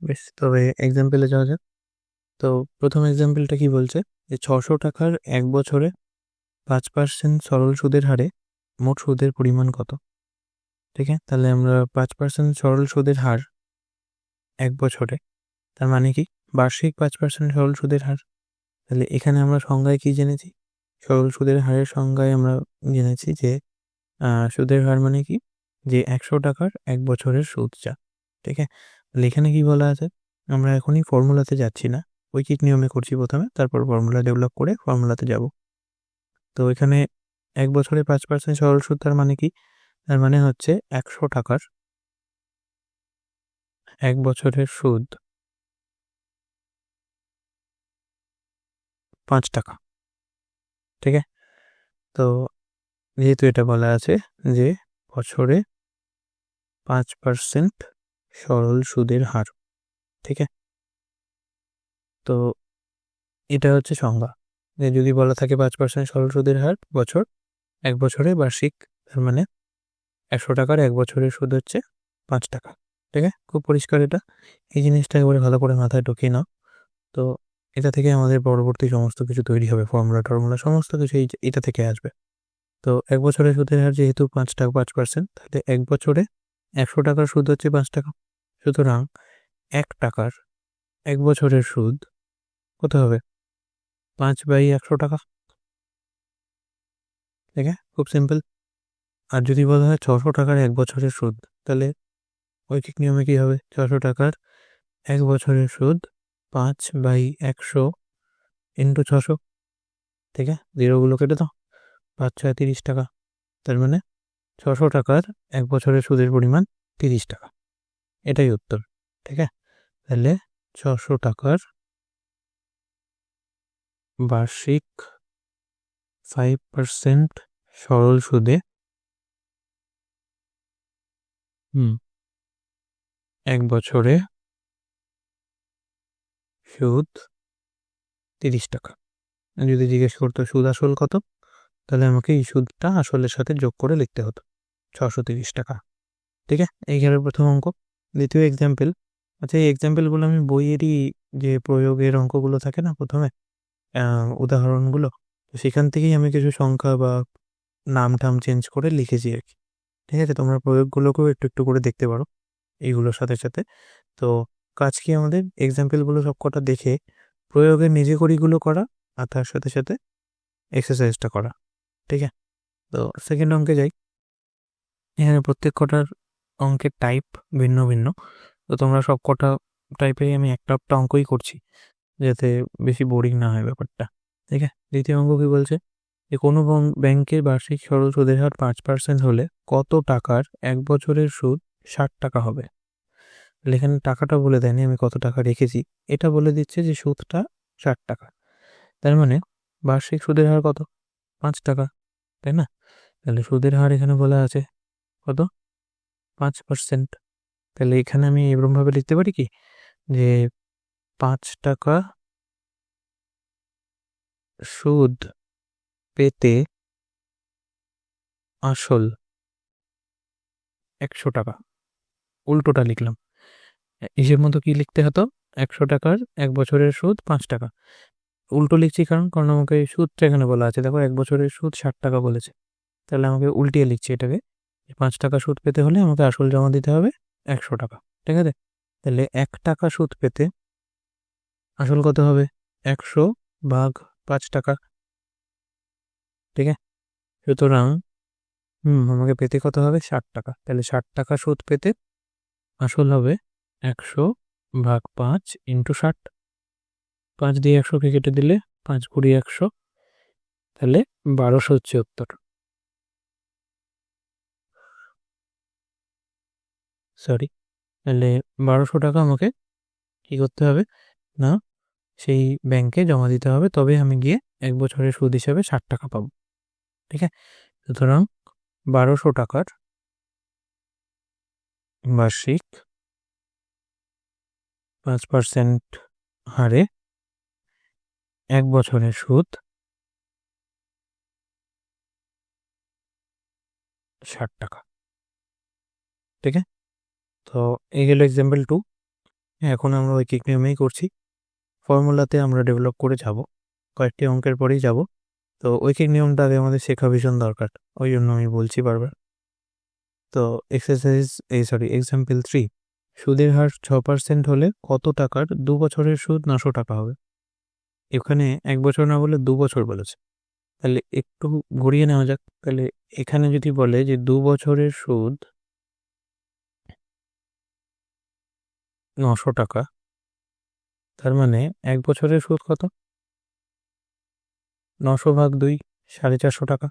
বেশ, তবে এক্সাম্পলে যাওয়া যাক। তো প্রথম এক্সাম্পলটা কি বলছে যে 600 টাকার 1 বছরে 5% সরল সুদের হারে মোট সুদের পরিমাণ কত? ঠিক আছে, তাহলে আমরা 5% সরল সুদের হার 1 বছরে, তার মানে কি বার্ষিক 5% সরল সুদের হার। তাহলে এখানে আমরা সংজ্ঞায় কি জেনেছি? সরল সুদের হারের সংজ্ঞায় আমরা জেনেছি যে সুদের হার মানে কি, যে 100 টাকার 1 বছরের সুদ যা। ঠিক আছে, তাহলে এখানে কি বলা আছে, আমরা এখনই ফর্মুলাতে যাচ্ছি না, ঐকিক নিয়মে করছি প্রথমে, তারপর ফর্মুলা ডেভেলপ করে ফর্মুলাতে যাব। তো এখানে 1 বছরে 5% সরল সুদ, তার মানে কি, তার মানে হচ্ছে 100 টাকার 1 বছরের সুদ 5 টাকা। ঠিক আছে, তো যেহেতু এটা বলা আছে যে বছরে 5% সরল সুদের হার, ঠিক আছে, তো এটা হচ্ছে সংজ্ঞা। যে যদি বলা থাকে 5% সরল সুদের হার বছর, 1 বছরে বার্ষিক, তার মানে 100 টাকার 1 বছরের সুদ হচ্ছে 5 টাকা। ঠিক আছে, খুব পরিষ্কার এটা। এই জিনিসটা একেবারে ভালো করে মাথায় ঢুকিয়ে নাও। তো এটা থেকে আমাদের পরবর্তী সমস্ত কিছু তৈরি হবে, ফর্মুলা টর্মুলা সমস্ত কিছু এটা থেকে আসবে। তো 1 বছরের সুদের হার যেহেতু 5 টাকা, 5%, তাহলে 1 বছরে 100 টাকার সুদ হচ্ছে 5 টাকা। সুতরাং 1 টাকার 1 বছরের সুদ কত হবে? 5/100 টাকা। ঠিক আছে, খুব সিম্পল। আর যদি বলা হয় 600 টাকার 1 বছরের সুদ, তাহলে ঐকিক নিয়মে কি হবে? 600 টাকার 1 বছরের সুদ 5/100 ইন্টু 600। ঠিক আছে, জিরোগুলো কেটে দাও, 5×6 30 টাকা। তার মানে 600 টাকার 1 বছরের সুদের পরিমাণ 30 টাকা। এটাই উত্তর। ঠিক আছে, তাহলে 600 টাকার বার্ষিক 5% সরল সুদে 1 বছরে সুদ 30 টাকা। যদি জিজ্ঞেস করতো সুদ আসল কত, তাহলে আমাকে এই সুদটা আসলের সাথে যোগ করে লিখতে হতো, 630 টাকা। ঠিক আছে, এই গেল প্রথম অঙ্ক। দ্বিতীয় এক্সাম্পল। আচ্ছা, এই এক্সাম্পলগুলো আমি বইয়েরই যে প্রয়োগের অঙ্কগুলো থাকে না প্রথমে, উদাহরণগুলো, তো সেখান থেকেই আমি কিছু সংখ্যা বা নাম টাম চেঞ্জ করে লিখেছি আর কি। ঠিক আছে, তোমরা প্রয়োগগুলোকেও একটু একটু করে দেখতে পারো এইগুলোর সাথে সাথে। তো কাজ কি আমাদের, এক্সাম্পলগুলো সব কটা দেখে প্রয়োগের নিজে করিগুলো করা, আর তার সাথে সাথে এক্সারসাইজটা করা। ঠিক আছে, তো সেকেন্ড অঙ্কে যাই। এখানে প্রত্যেক কটার অঙ্কের টাইপ ভিন্ন ভিন্ন, তো তোমরা সব কটা টাইপেই আমি একটা একটা অঙ্কই করছি, যাতে বেশি বোরিং না হয় ব্যাপারটা। ঠিক আছে, দ্বিতীয় অঙ্ক কি বলছে, যে কোনো ব্যাংকের বার্ষিক সরল সুদের হার 5% হলে কত টাকার 1 বছরের সুদ 60 টাকা হবে? এখানে টাকাটা বলে দেয়নি আমি কত টাকা রেখেছি, এটা বলে দিচ্ছে যে সুদটা 60 টাকা। তার মানে বার্ষিক সুদের হার কত? 5 টাকা, তাই না? তাহলে সুদের হার এখানে বলা আছে কত? 5%। তাহলে এখানে আমি এরকমভাবে লিখতে পারি কি, যে 5 টাকা সুদ পেতে আসল 100 টাকা। উল্টোটা লিখলাম, হিসেব মতো কি লিখতে হতো? 100 টাকার 1 বছরের সুদ 5 টাকা। উল্টো লিখছি কারণ আমাকে সুদটা এখানে বলা আছে, দেখো 1 বছরের সুদ 60 টাকা বলেছে, তাহলে আমাকে উল্টিয়ে লিখছি এটাকে, 5 টাকা সুদ পেতে হলে আমাকে আসল জমা দিতে হবে 100 টাকা। ঠিক আছে, তাহলে 1 টাকা সুদ পেতে আসল কত হবে? 100/5 টাকা। ঠিক আছে, সুতরাং আমাকে পেতে কত হবে? 60 টাকা। তাহলে 60 টাকা সুদ পেতে আসল হবে 100/5 ইন্টু 60। 5 দিয়ে 100কে কেটে দিলে 5×100, তাহলে 1200 হচ্ছে উত্তর। সরি, তাহলে 1200 টাকা আমাকে কি করতে হবে না, সেই ব্যাংকে জমা দিতে হবে, তবে আমি গিয়ে 1 বছরের সুদ হিসাবে 60 টাকা পাবো। ঠিক আছে, সুতরাং 1200 টাকার বার্ষিক 5% হারে 1 বছরের সুদ 60 টাকা। ঠিক আছে, তো এই গেল এক্সাম্পল 2। এখন আমরা ঐকিক নিয়মেই করছি, ফর্মুলাতে আমরা ডেভেলপ করে যাব, কয়েকটি অঙ্কের পরেই যাব। তো ঐকিক নিয়মটা আগে আমাদের শেখা ভীষণ দরকার, ওই জন্য আমি বলছি বারবার। তো এক্সাম্পল 3, সুদের হার 6% হলে কত টাকার 2 বছরের সুদ 900 টাকা হবে? এখানে 1 বছর না বলে 2 বছর বলেছে, তাহলে একটু ঘুরিয়ে নেওয়া যাক। তাহলে এখানে যদি বলে যে 2 বছরের সুদ 900 টাকা, তার মানে 1 বছরের সুদ কত? 900 ভাগ 2, 450 টাকা।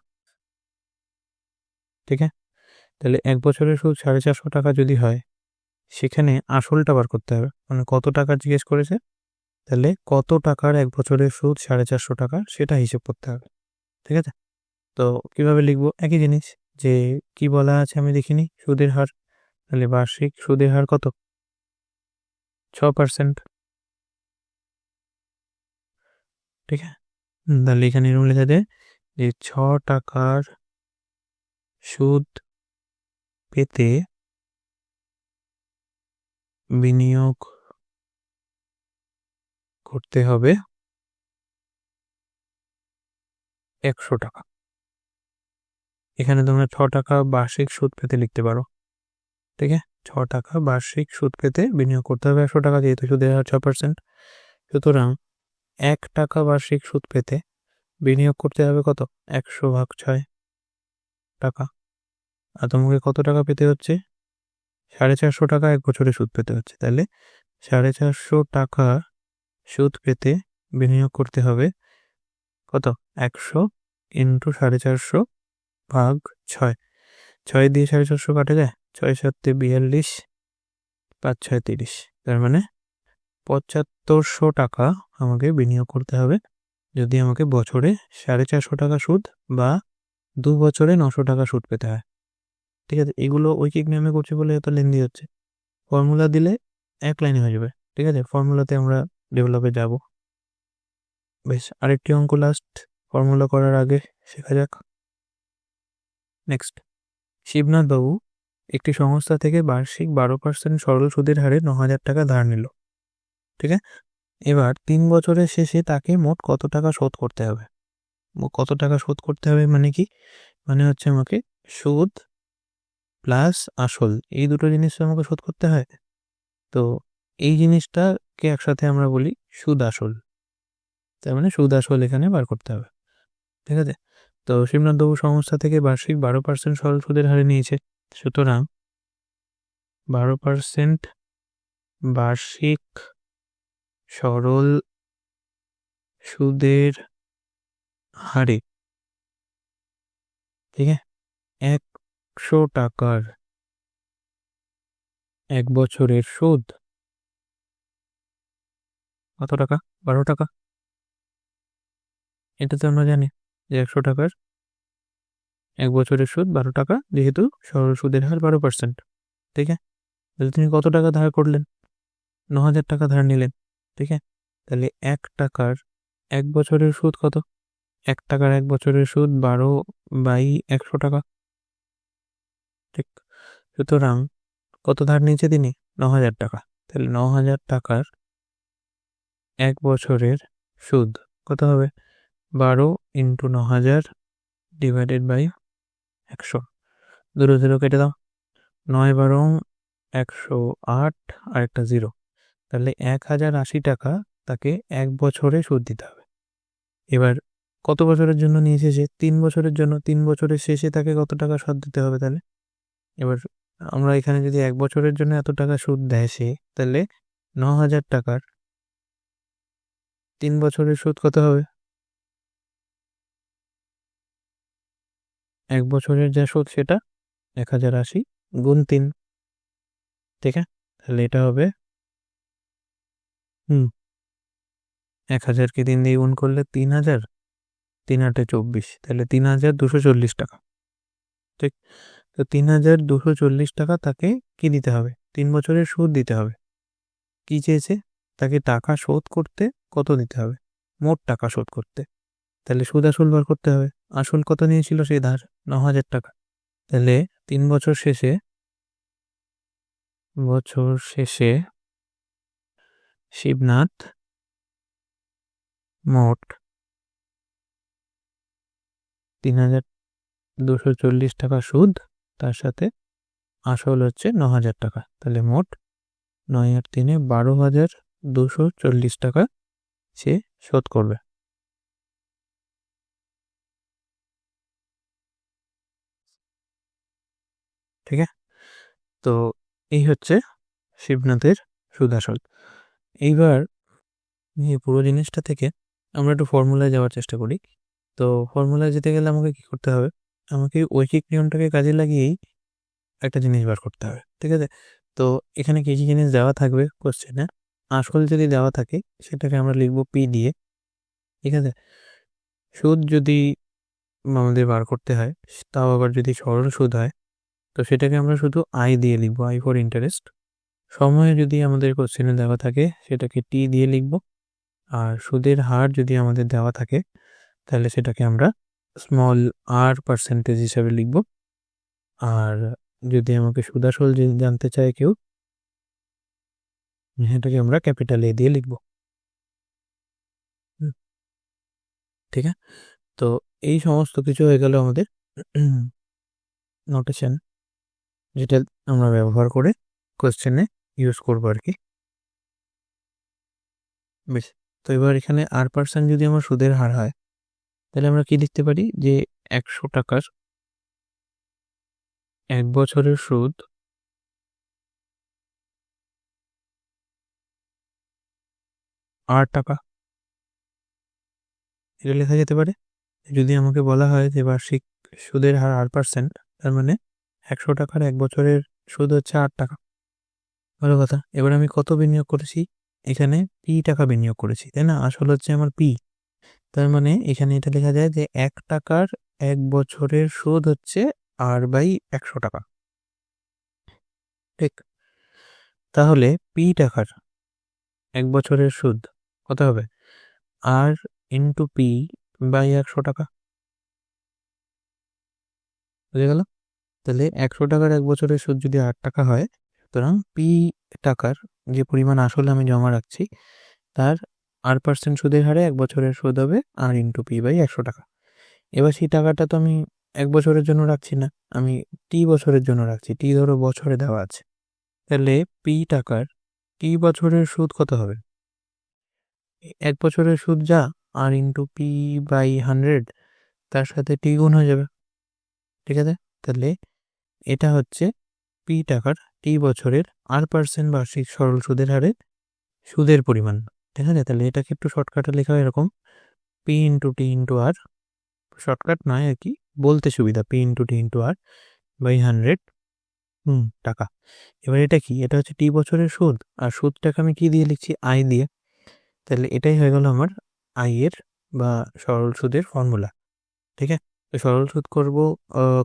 ঠিক আছে, তাহলে 1 বছরের সুদ 450 টাকা যদি হয়, সেখানে আসলটা বার করতে হবে, মানে কত টাকা জিজ্ঞেস করেছে, তাহলে কত টাকার 1 বছরের সুদ 450 টাকা সেটা হিসেব করতে হবে। ঠিক আছে, তো কিভাবে লিখবো? একই জিনিস, যে কি বলা আছে আমি দেখিনি, সুদের হার, তাহলে বার্ষিক সুদের হার কত? 6%। ঠিক আছে, তাহলে এখানে এরকম লেখা যায় যে 6 টাকার সুদ পেতে বিনিয়োগ করতে হবে 100 টাকা। এখানে তোমরা 6 টাকা বার্ষিক সুদ পেতে লিখতে পারো। ঠিক আছে, 6 টাকা বার্ষিক সুদ পেতে বিনিয়োগ করতে হবে 100 টাকা, যেহেতু সুদের হার 6%। সুতরাং 1 টাকা বার্ষিক সুদ পেতে বিনিয়োগ করতে হবে কত? 100 ভাগ 6 টাকা। আর তোমাকে কত টাকা পেতে হচ্ছে? 450 টাকা 1 বছরে সুদ পেতে হচ্ছে, তাহলে 450 টাকা সুদ পেতে বিনিয়োগ করতে হবে কত? 100 ইন্টু 450 ভাগ 6। 6 দিয়ে 450 কাটে যায়, 6 7 42, 5 6 30, তার মানে 7500 টাকা আমাকে বিনিয়োগ করতে হবে যদি আমাকে বছরে 450 টাকা সুদ বা 2 বছরে 900 টাকা সুদ পেতে হয়। ঠিক আছে, এগুলো ঐকিক নিয়মে করছি বলে এত লেন্দি হচ্ছে, ফর্মুলা দিলে এক লাইনে হয়ে যাবে। ঠিক আছে, ফর্মুলাতে আমরা ডেভেলপে যাব। বেশ, আরেকটি অঙ্ক লাস্ট ফর্মুলা করার আগে শেখা যাক। নেক্সট, শিবনাথ বাবু একটি সংস্থা থেকে বার্ষিক 12% সরল সুদের হারে 9,000 টাকা ধার নিল। ঠিক আছে, এবার 3 বছরের শেষে তাকে মোট কত টাকা শোধ করতে হবে? কত টাকা শোধ করতে হবে মানে কি? মানে হচ্ছে আমাকে সুদ প্লাস আসল, এই দুটো জিনিস আমাকে শোধ করতে হয়। তো এই জিনিসটাকে একসাথে আমরা বলি সুদ আসল, তার মানে সুদ আসল এখানে বার করতে হবে। ঠিক আছে, তো শিবনাথ বাবু সংস্থা থেকে বার্ষিক 12% সরল সুদের হারে নিয়েছে, সুতরাং 12% বার্ষিক সরল সুদের হারে, ঠিক আছে, 100 টাকার 1 বছরের সুদ কত টাকা? 12 টাকা। এটা তো আমরা জানি যে 100 টাকার 1 বছরের সুদ 12 টাকা, যেহেতু সরল সুদের হার 12%। ঠিক আছে, তাহলে তিনি কত টাকা ধার করলেন? 9,000 টাকা ধার নিলেন। ঠিক আছে, তাহলে 1 টাকার 1 বছরের সুদ কত? 1 টাকার 1 বছরের সুদ 12/100 টাকা। ঠিক, সুতরাং কত ধার নিয়েছে তিনি? 9,000 টাকা। তাহলে 9,000 টাকার 1 বছরের সুদ কত হবে? 12 ইন্টু 9,000 ডিভাইডেড বাই 100। 0 0 কেটে দাও, 9 12 108 আর একটা 0, তাহলে 1080 টাকা তাকে 1 বছরে সুদ দিতে হবে। এবার কত বছরের জন্য নিয়েছে সে? 3 বছরের জন্য। 3 বছরের শেষে তাকে কত টাকা সুদ দিতে হবে তাহলে? এবার আমরা এখানে যদি 1 বছরের জন্য এত টাকা সুদ দেয় সে, তাহলে 9,000 টাকার 3 বছরের সুদ কত হবে? 1 বছরের যা সুদ সেটা 1080 গুণ 3। ঠিক আছে, তাহলে এটা হবে 1000কে 3 দিয়ে গুণ করলে 3,000, 3 8 24, তাহলে 3,240 টাকা। ঠিক, তো 3,240 টাকা তাকে কি দিতে হবে? 3 বছরের সুদ দিতে হবে। কি চেয়েছে? তাকে টাকা শোধ করতে কত দিতে হবে? মোট টাকা শোধ করতে। তাহলে সুদ আসল বার করতে হবে। আসল কত নিয়েছিল সেই ধার? 9,000 টাকা। তাহলে 3 বছর শেষে শিবনাথ মোট 3,240 টাকা সুদ, তার সাথে আসল হচ্ছে 9,000 টাকা। তাহলে মোট 9 আর 3 12,240 টাকা সে শোধ করবে। ঠিক আছে, তো এই হচ্ছে শিবনাথের সুদ আসল। এইবার এই পুরো জিনিসটা থেকে আমরা একটু ফর্মুলায় যাওয়ার চেষ্টা করি। তো ফর্মুলায় যেতে গেলে আমাকে কি করতে হবে, আমাকে ঐকিক নিয়মটাকে কাজে লাগিয়েই একটা জিনিস বার করতে হবে। ঠিক আছে, তো এখানে কি কি জিনিস দেওয়া থাকবে কোশ্চেনে, আসল যদি দেওয়া থাকে সেটাকে আমরা লিখবো পি দিয়ে। ঠিক আছে, সুদ যদি আমাদের বার করতে হয়, তাও আবার যদি সরল সুদ হয়, তো সেটাকে আমরা শুধু আই দিয়ে লিখবো, আই ফর ইন্টারেস্ট। সময় যদি আমাদের কোশ্চেনে দেওয়া থাকে সেটাকে টি দিয়ে লিখব। আর সুদের হার যদি আমাদের দেওয়া থাকে তাহলে সেটাকে আমরা স্মল আর পার্সেন্টেজ হিসাবে লিখব। আর যদি আমাকে সুদ আসল জানতে চায় কেউ, সেটাকে আমরা ক্যাপিটাল এ দিয়ে লিখব। ঠিক আছে, তো এই সমস্ত কিছু হয়ে গেল আমাদের নোটেশন, যেটা আমরা ব্যবহার করে কোশ্চেনে ইউজ করবো আর কি। বেশ, তো এবার এখানে R% যদি আমার সুদের হার হয়, তাহলে আমরা কি লিখতে পারি যে 100 টাকার 1 বছরের সুদ টাকা, এটা লেখা যেতে পারে। যদি আমাকে বলা হয় যে বার্ষিক সুদের হার 8%, তার মানে 100 টাকার 1 বছরের সুদ হচ্ছে 8 টাকা। ভালো কথা। এবার আমি কত বিনিয়োগ করেছি, এখানে পি টাকা বিনিয়োগ করেছি, তাই না? আসল হচ্ছে আমার পি, তার মানে এখানে এটা লেখা যায় যে 1 টাকার 1 বছরের সুদ হচ্ছে R/100 টাকা। ঠিক, তাহলে পি টাকার 1 বছরের সুদ কত হবে? R ইন্টু পি বাই 100 টাকা। বুঝে গেল? তাহলে 100 টাকার 1 বছরের সুদ যদি 8 টাকা হয়, সুতরাং পি টাকার যে পরিমাণ আসলে আমি জমা রাখছি তার R% সুদের হারে 1 বছরের সুদ হবে R ইন্টু পি বাই 100 টাকা। এবার সেই টাকাটা তো আমি 1 বছরের জন্য রাখছি না, আমি টি বছরের জন্য রাখছি। টি ধরো বছরে দেওয়া আছে, তাহলে পি টাকার টি বছরের সুদ কত হবে? 1 বছরের সুদ যা R ইন্টু পি বাই 100, তার সাথে টি গুণ হয়ে যাবে। ঠিক আছে, তাহলে এটা হচ্ছে পি টাকার টি বছরের R% বার্ষিক সরল সুদের হারে সুদের পরিমাণ। ঠিক আছে, তাহলে এটাকে একটু শর্টকাটে লেখা হয় এরকম, P into T into R, shortcut নয় আর কি, বলতে সুবিধা, P into T into R by 100 টাকা। এবার এটা কি, এটা হচ্ছে টি বছরের সুদ, আর সুদটাকে আমি কি দিয়ে লিখছি? আই দিয়ে। তাহলে এটাই হয়ে গেল আমার আই এর বা সরল সুদের ফর্মুলা। ঠিক আছে, তো সরল সুদ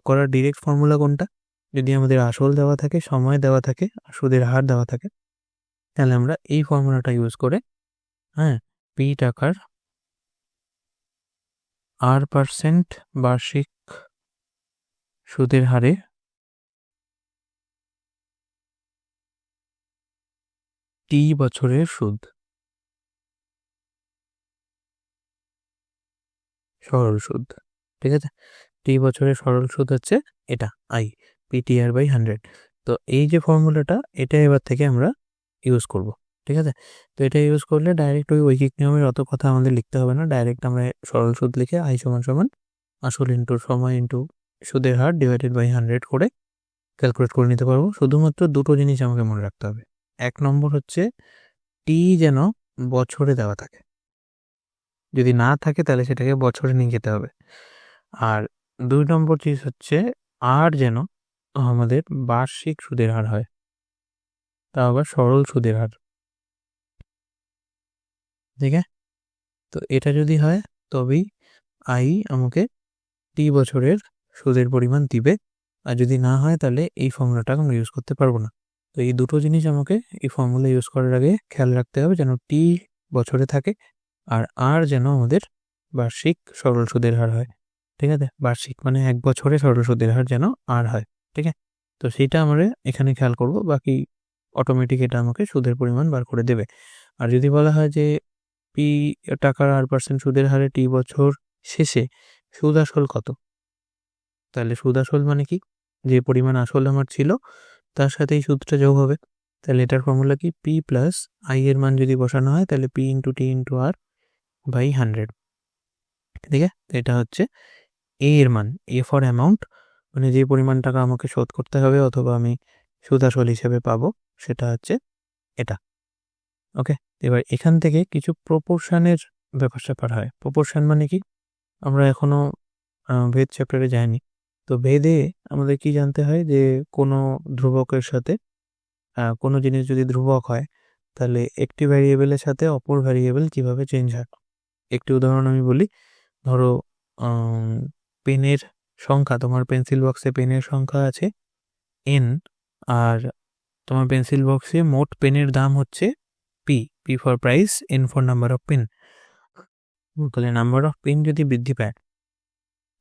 করার ডিরেক্ট ফর্মুলা কোনটা? যদি আমাদের আসল দেওয়া থাকে, সময় দেওয়া থাকে, আর সুদের হার দেওয়া থাকে, তাহলে আমরা এই ফর্মুলাটা ইউজ করে, হ্যাঁ, পি টাকার R% বার্ষিক সুদের হারে টি বছরের সুদ, সরল সুদ। ঠিক আছে, টি বছরের সরল সুদ হচ্ছে এটা আই, পিটিআর বাই 100। তো এই যে ফর্মুলাটা, এটা এবার থেকে আমরা ইউজ করব। ঠিক আছে, তো এটা ইউজ করলে ডাইরেক্ট ওই ঐকিক নিয়মের অত কথা আমাদের লিখতে হবে না, ডাইরেক্ট আমরা সরল সুদ লিখে আই সমান সমান আসল ইন্টু সময় ইন্টু সুদের হার ডিভাইডেড বাই 100 করে ক্যালকুলেট করে নিতে পারবো। শুধুমাত্র দুটো জিনিস আমাকে মনে রাখতে হবে। 1 নম্বর হচ্ছে টি যেন বছরে দেওয়া থাকে, যদি না থাকে তাহলে সেটাকে বছরে নিয়ে যেতে হবে। আর 2 নম্বর জিনিস হচ্ছে আর যেন আমাদের বার্ষিক সুদের হার হয়, তা আবার সরল সুদের হার। ঠিক আছে, তো এটা যদি হয় তবেই আই আমাকে টি বছরের সুদের পরিমাণ দিবে, আর যদি না হয় তাহলে এই ফর্মুলাটা আমরা ইউজ করতে পারবো না। তো এই দুটো জিনিস আমাকে এই ফর্মুলা ইউজ করার আগে খেয়াল রাখতে হবে, যেন টি বছরে থাকে আর যেন আমাদের বার্ষিক সরল সুদের হার হয়। ঠিক আছে, বার্ষিক মানে 1 বছরে সরল সুদের হার যেন আর হয়। ঠিক আছে, তো সেটা আমরা এখানে খেয়াল করব। বাকি অটোমেটিক এটা আমাকে সুদের পরিমাণ বার করে দেবে। আর যদি বলা হয় যে পি টাকার আর% সুদের হারে টি বছর শেষে সুদ আসল কত, তাহলে সুদ আসল মানে কি, যে পরিমাণ আসল আমার ছিল তার সাথে এই সুদটা যোগ হবে। তাহলে এটার ফর্মুলা কি, পি প্লাস আই এর মান যদি বসানো হয় তাহলে P into T into R by 100। ঠিক আছে, এটা হচ্ছে এ এর মান, এ ফর অ্যামাউন্ট, মানে যে পরিমাণ টাকা আমাকে শোধ করতে হবে অথবা আমি সুদ আসল হিসেবে পাবো সেটা হচ্ছে এটা। ওকে, এবার এখান থেকে কিছু প্রপোর্শনের ব্যাপার স্যাপার হয়। প্রপোর্শন মানে কি, আমরা এখনো ভেদ চ্যাপ্টারে যাইনি, তো ভেদে আমাদের কি জানতে হয় যে কোনো ধ্রুবকের সাথে কোনো জিনিস যদি ধ্রুবক হয় তাহলে একটি ভ্যারিয়েবলের সাথে অপর ভ্যারিয়েবল কিভাবে চেঞ্জ হয়। একটি উদাহরণ আমি বলি, ধরো পেনের সংখ্যা, তোমার পেন্সিল বক্সে পেনের সংখ্যা আছে n, আর তোমার পেন্সিল বক্সে মোট পেনের দাম হচ্ছে p for price, n for number of pen. তাহলে নাম্বার অফ পেন যদি বৃদ্ধি পায়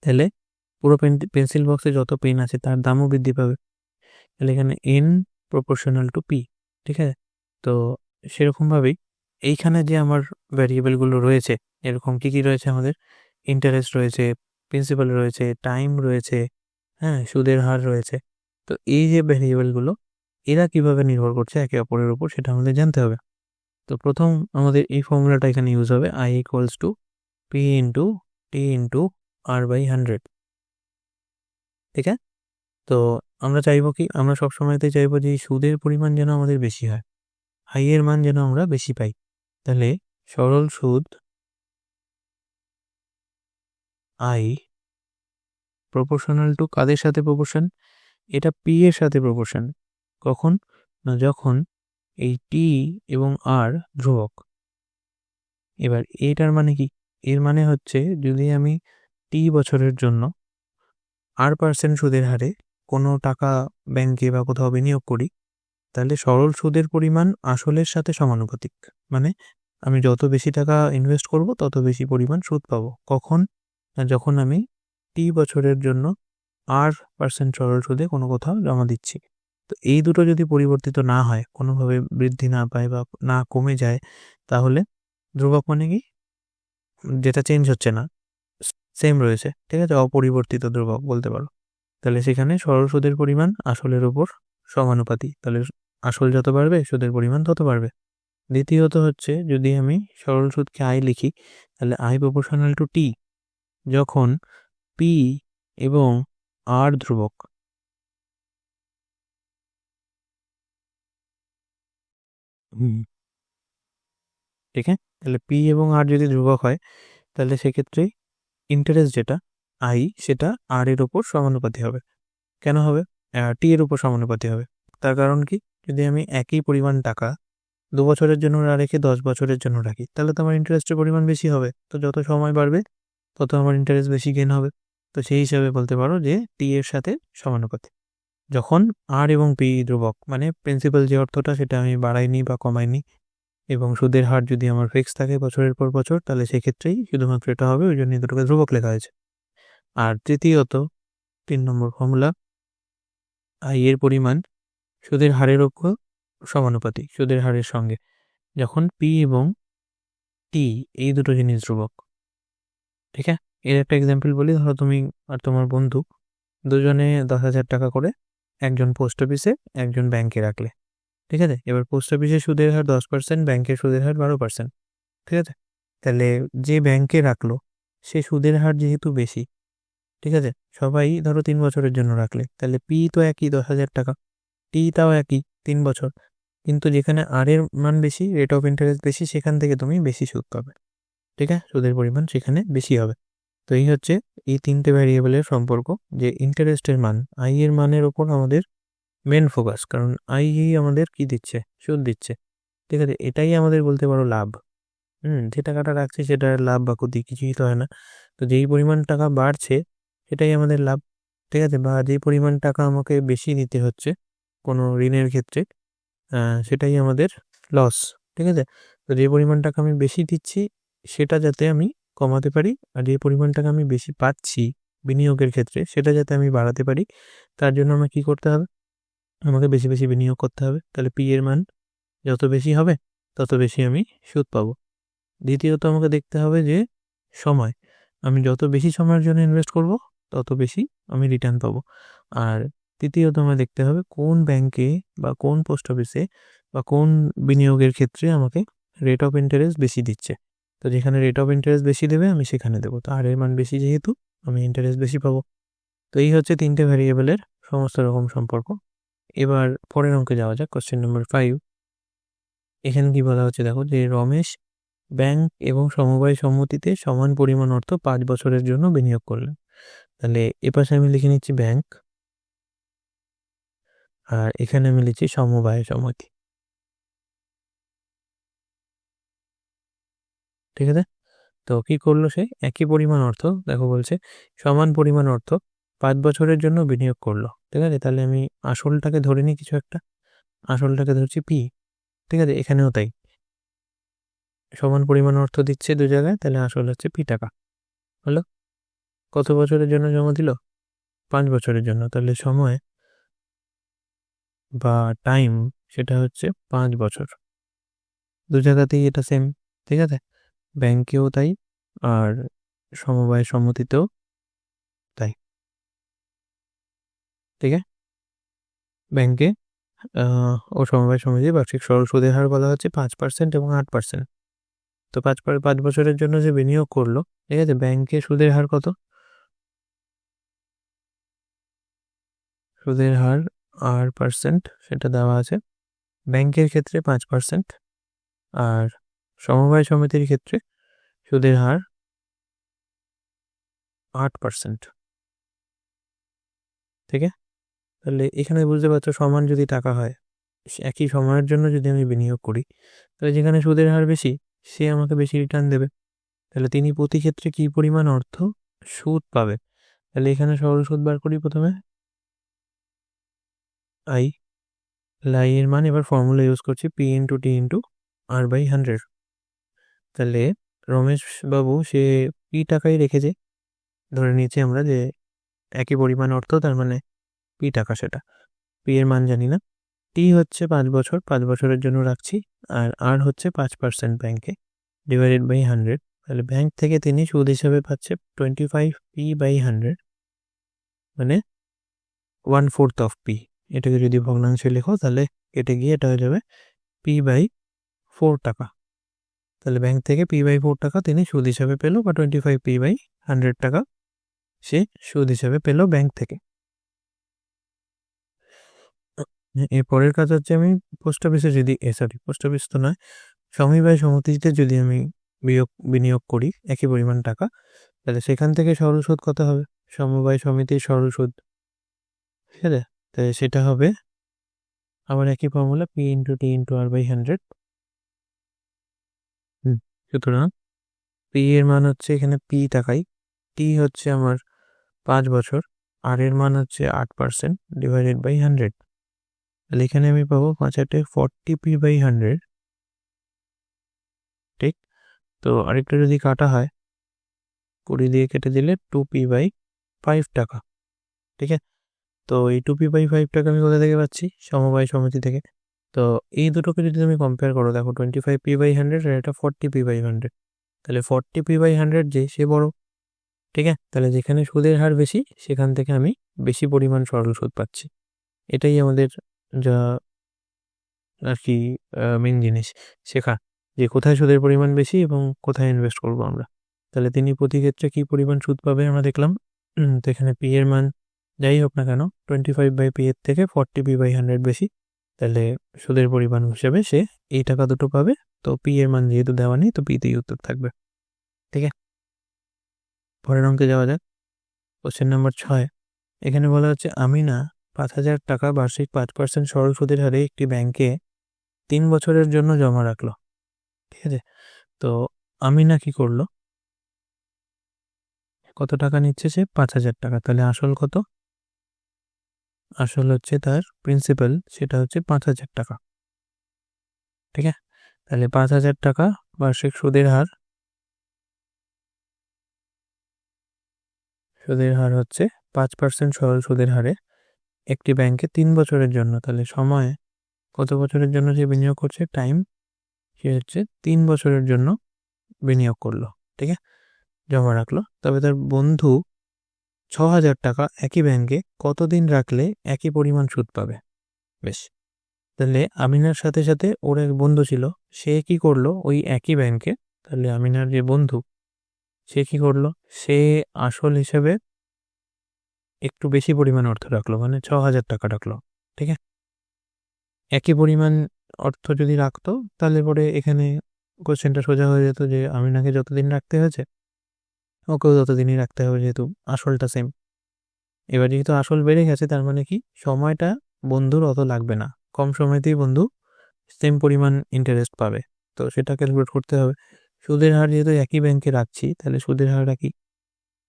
তাহলে পুরো পেন্সিল বক্সে যত পেন আছে তার দামও বৃদ্ধি পাবে। তাহলে এখানে n প্রপোর্শনাল টু p। ঠিক আছে, তো সেরকমভাবেই এইখানে যে আমার ভ্যারিয়েবলগুলো রয়েছে, এরকম কী কী রয়েছে আমাদের, ইন্টারেস্ট রয়েছে, প্রিন্সিপাল রয়েছে, টাইম রয়েছে, হ্যাঁ, সুদের হার রয়েছে। তো এই যে ভ্যারিয়েবলগুলো এরা কিভাবে নির্ভর করছে একে অপরের উপর সেটা আমাদের জানতে হবে। তো প্রথম আমাদের এই ফর্মুলাটা এখানে ইউজ হবে, I equals to P into T into R by 100। ঠিক আছে, তো আমরা চাইবো কি, আমরা সবসময়তে চাইবো যে সুদের পরিমাণ যেন আমাদের বেশি হয়, আই এর মান যেন আমরা বেশি পাই। তাহলে সরল সুদ আই প্রপোর্শনাল টু কাদের সাথে প্রপোর্শন, এটা পি এর সাথে প্রপোর্শন। কখন না, যখন এই টি এবং আর ধ্রুবক। এবার এটার মানে কি, এর মানে হচ্ছে যদি আমি টি বছরের জন্য আর% সুদের হারে কোনো টাকা ব্যাংকে বা কোথাও বিনিয়োগ করি তাহলে সরল সুদের পরিমাণ আসলের সাথে সমানুপাতিক। মানে আমি যত বেশি টাকা ইনভেস্ট করব তত বেশি পরিমাণ সুদ পাবো। কখন না, যখন আমি টি বছরের জন্য আর% সরল সুদে কোনো কোথাও জমা দিচ্ছি। তো এই দুটো যদি পরিবর্তিত না হয়, কোনোভাবে বৃদ্ধি না পায় বা না কমে যায়, তাহলে ধ্রুবক মানে কি, যেটা চেঞ্জ হচ্ছে না, সেম রয়েছে, ঠিক আছে, অপরিবর্তিত ধ্রুবক বলতে পারো। তাহলে সেখানে সরল সুদের পরিমাণ আসলের উপর সমানুপাতি, তাহলে আসল যত বাড়বে সুদের পরিমাণ তত বাড়বে। দ্বিতীয়ত হচ্ছে, যদি আমি সরল সুদকে আই লিখি তাহলে আই প্রপোর্শনাল টু টি, যখন পি এবং আর ধ্রুবক। ঠিক আছে, তাহলে পি এবং আর যদি ধ্রুবক হয় তাহলে সেক্ষেত্রে ইন্টারেস্ট যেটা আই সেটা আর এর উপর সমানুপাতি হবে। কেন হবে, টি এর উপর সমানুপাতি হবে। তার কারণ কি, যদি আমি একই পরিমাণ টাকা 2 বছরের জন্য না রেখে 10 বছরের জন্য রাখি তাহলে তো আমার ইন্টারেস্টের পরিমাণ বেশি হবে, তো যত সময় বাড়বে তত আমার ইন্টারেস্ট বেশি গেইন হবে। তো সেই হিসাবে বলতে পারো যে টি এর সাথে সমানুপাতি। যখন আর এবং পি ধ্রুবক, মানে প্রিন্সিপাল যে অর্থটা সেটা আমি বাড়াইনি বা কমাইনি, এবং সুদের হার যদি আমার ফিক্স থাকে বছরের পর বছর, তাহলে সেক্ষেত্রেই শুধুমাত্র এটা হবে, ওই জন্য দুটোকে ধ্রুবক লেখা হয়েছে। আর তৃতীয়ত 3 নম্বর ফর্মুলা, আই এর পরিমাণ সুদের হারের উপর সমানুপাতিক, সুদের হারের সঙ্গে, যখন পি এবং টি এই দুটো জিনিস ধ্রুবক। ঠিক আছে, এর একটা এক্সাম্পল বলি, ধরো তুমি আর তোমার বন্ধু দুজনে 10,000 টাকা করে একজন পোস্ট অফিসে একজন ব্যাংকে রাখলে। ঠিক আছে, এবার পোস্ট অফিসের সুদের হার 10%, ব্যাংকের সুদের হার 12%। ঠিক আছে, তাহলে যে ব্যাংকে রাখলো সে সুদের হার যেহেতু বেশি, ঠিক আছে, সবাই ধরো 3 বছরের জন্য রাখলে, তাহলে পি তো একই 10,000 টাকা, টি তাও একই 3 বছর, কিন্তু যেখানে আর এর মান বেশি, রেট অফ ইন্টারেস্ট বেশি, সেখান থেকে তুমি বেশি সুদ পাবে। ঠিক আছে, সুদের পরিমাণ সেখানে বেশি হবে। তো এই হচ্ছে এই 3টে ভ্যারিয়েবলের সম্পর্ক, যে ইন্টারেস্টের মান, আই এর মানের ওপর আমাদের মেন ফোকাস, কারণ আই আমাদের কি দিচ্ছে, সুদ দিচ্ছে। ঠিক আছে, এটাই আমাদের বলতে পারো লাভ। যে টাকাটা রাখছি সেটার লাভ বা ক্ষতি কিছুই তো হয় না। তো যেই পরিমাণ টাকা বাড়ছে সেটাই আমাদের লাভ। ঠিক আছে, বা যে পরিমাণ টাকা আমাকে বেশি দিতে হচ্ছে কোনো ঋণের ক্ষেত্রে, সেটাই আমাদের লস। ঠিক আছে, তো যে পরিমাণ টাকা আমি বেশি দিচ্ছি সেটা যাতে আমি কমাতে পারি, আর যে পরিমাণ টাকা আমি বেশি পাচ্ছি বিনিয়োগের ক্ষেত্রে সেটা যাতে আমি বাড়াতে পারি, তার জন্য আমার কী করতে হবে, আমাকে বেশি বেশি বিনিয়োগ করতে হবে, তাহলে পি এর মান যত বেশি হবে তত বেশি আমি সুদ পাবো। দ্বিতীয়ত আমাকে দেখতে হবে যে সময়, আমি যত বেশি সময়ের জন্য ইনভেস্ট করব তত বেশি আমি রিটার্ন পাবো। আর তৃতীয়ত আমাকে দেখতে হবে কোন ব্যাংকে বা কোন পোস্ট অফিসে বা কোন বিনিয়োগের ক্ষেত্রে আমাকে রেট অফ ইন্টারেস্ট বেশি দিচ্ছে। তো যেখানে রেট অফ ইন্টারেস্ট বেশি দেবে আমি সেখানে দেবো, তো আর এর মান বেশি যেহেতু আমি ইন্টারেস্ট বেশি পাবো। তো এই হচ্ছে 3টে ভ্যারিয়েবলের সমস্ত রকম সম্পর্ক। এবার পরের অঙ্কে যাওয়া যাক, কোশ্চেন নম্বর 5। এখানে কি বলা হচ্ছে দেখো, যে রমেশ ব্যাংক এবং সমবায় সম্মতিতে সমান পরিমাণ অর্থ 5 বছরের জন্য বিনিয়োগ করলেন। তাহলে এপাশে আমি লিখে নিচ্ছি ব্যাংক, আর এখানে আমি লিখছি সমবায় সমিতি। ঠিক আছে, তো কি করলো সে, একই পরিমাণ অর্থ, দেখো বলছে সমান পরিমাণ অর্থ 5 বছরের জন্য বিনিয়োগ করলো। ঠিক আছে, তাহলে আমি আসলটাকে ধরে নিই কিছু একটা, আসলটাকে ধরছি পি। ঠিক আছে, এখানেও তাই, সমান পরিমাণ অর্থ দিচ্ছে দু জায়গায়, তাহলে আসল হচ্ছে পি টাকা। হলো, কত বছরের জন্য জমা দিল, 5 বছরের জন্য, তাহলে সময় বা টাইম সেটা হচ্ছে 5 বছর। দু জায়গাতেই এটা সেম। ঠিক আছে, ব্যাংকেও তাই আর সমবায় সম্মতিতেও তাই। ঠিক আছে, ব্যাংকে ও সমবায় সমিতির বার্ষিক সরল সুদের হার বলা হচ্ছে 5% এবং 8%। তো 5 বছরের জন্য যে বিনিয়োগ করলো, ঠিক আছে, ব্যাংকে সুদের হার কত, সুদের হার 8% সেটা দেওয়া আছে ব্যাংকের ক্ষেত্রে 5%, আর সমবায় সমিতির ক্ষেত্রে সুদের হার 8%। ঠিক আছে, তাহলে এখানে বুঝতে পারছো সমান যদি টাকা হয়, একই সময়ের জন্য যদি আমি বিনিয়োগ করি, তাহলে যেখানে সুদের হার বেশি সে আমাকে বেশি রিটার্ন দেবে। তাহলে তিনি প্রতি ক্ষেত্রে কি পরিমাণ অর্থ সুদ পাবে, তাহলে এখানে সরল সুদ বার করি প্রথমে, আই এর মান এবার ফর্মুলা ইউজ করছি P into T into R by 100। তাহলে রমেশ বাবু সে পি টাকাই রেখেছে, ধরে নিয়েছি আমরা যে একই পরিমাণ অর্থ, তার মানে পি টাকা, সেটা পি এর মান জানি না। টি হচ্ছে 5 বছর, 5 বছরের জন্য রাখছি, আর হচ্ছে 5% ব্যাংকে, ডিভাইডেড বাই 100। তাহলে ব্যাংক থেকে তিনি সুদ হিসাবে পাচ্ছে 25 পি বাই 100, মানে 1/4 অফ পি। এটাকে যদি ভগ্নাংশে লেখো তাহলে কেটে গিয়ে এটা হয়ে যাবে পি বাই 4 টাকা। তাহলে ব্যাংক থেকে পি বাই 4 টাকা তিনি সুদ হিসাবে পেলো, বা 25 পি বাই 100 টাকা সে সুদ হিসাবে পেলো ব্যাংক থেকে। এর পরের কাজ হচ্ছে আমি পোস্ট অফিসে যদি পোস্ট অফিস তো নয়, সমবায় সমিতিতে যদি আমি বিনিয়োগ করি একই পরিমাণ টাকা, তাহলে সেখান থেকে সরল সুদ কত হবে, সমবায় সমিতির সরল সুদ। ঠিক আছে, তাই সেটা হবে আবার একই formula P into T into R by 100। সুতরাং পি এর মান হচ্ছে এখানে পি টাকাই, টি হচ্ছে আমার 5 বছর, আর এর মান হচ্ছে 8% ডিভাইডেড বাই 100। তাহলে এখানে আমি পাবো 5 40 পি বাই 100। ঠিক, তো আরেকটা যদি কাটা হয় 20 দিয়ে কেটে দিলে 2p বাই 5 টাকা। ঠিক আছে, তো এই 2p বাই 5 টাকা আমি কোথা থেকে পাচ্ছি, সমবায় সমিতি থেকে। তো এই দুটোকে যদি তুমি কম্পেয়ার করো, দেখো 25p বাই 100 আর এটা 40p বাই 100, তাহলে 40p বাই 100 যে সে বড়। ঠিক আছে, তাহলে যেখানে সুদের হার বেশি সেখান থেকে আমি বেশি পরিমাণ সরল সুদ পাচ্ছি। এটাই আমাদের যা আর কি মেন জিনিস শেখা, যে কোথায় সুদের পরিমাণ বেশি এবং কোথায় ইনভেস্ট করবো আমরা। তাহলে তিনি প্রতি ক্ষেত্রে কি পরিমাণ সুদ পাবে আমরা দেখলাম। তো এখানে পি এর মান যাই হোক না কেন 25 বাই পি এর থেকে 40 পি বাই 100 বেশি, তাহলে সুদের পরিমাণ হিসেবে সে এই টাকা দুটো পাবে। তো পি এর মান যেহেতু দেওয়া নেই, তো পিতেই উত্তর থাকবে। ঠিক আছে, পরের অঙ্কে যাওয়া যাক, কোশ্চেন নাম্বার 6। এখানে বলা হচ্ছে আমিনা 5,000 টাকা বার্ষিক 5% সরল সুদের হারে একটি ব্যাংকে 3 বছরের জন্য জমা রাখলো। ঠিক আছে, তো আমিনা কি করলো, কত টাকা নিচ্ছে সে, 5,000 টাকা। তাহলে আসল কত, আসল হচ্ছে তার প্রিন্সিপাল, সেটা হচ্ছে 5,000 টাকা। ঠিক আছে, তাহলে 5,000 টাকা বার্ষিক সুদের হার, সুদের হার হচ্ছে 5% সরল সুদের হারে একটি ব্যাংকে 3 বছরের জন্য, তাহলে সময় কত বছরের জন্য সে বিনিয়োগ করছে, টাইম সে হচ্ছে 3 বছরের জন্য বিনিয়োগ করলো, ঠিক আছে, জমা রাখলো। তবে তার বন্ধু 6,000 টাকা একই ব্যাংকে কতদিন রাখলে একই পরিমাণ সুদ পাবে? বেশ, তাহলে আমিনার সাথে সাথে ওর এক বন্ধু ছিল, সে কি করলো ওই একই ব্যাংকে, তাহলে আমিনার যে বন্ধু সে কি করলো, সে আসল হিসেবে একটু বেশি পরিমাণ অর্থ রাখলো, মানে 6,000 টাকা রাখলো, ঠিক আছে। একই পরিমাণ অর্থ যদি রাখতো তাহলে পরে এখানে কোশ্চেনটা সোজা হয়ে যেত যে আমিনাকে যতদিন রাখতে হয়েছে ওকেও ততদিনই রাখতে হবে, যেহেতু আসলটা সেম। এবার যেহেতু আসল বেড়ে গেছে তার মানে কি সময়টা বন্ধুর অত লাগবে না, কম সময়তেই বন্ধু সেম পরিমাণ ইন্টারেস্ট পাবে। তো সেটা ক্যালকুলেট করতে হবে। সুদের হার যেহেতু একই ব্যাংকে রাখছি তাহলে সুদের হার রাখি,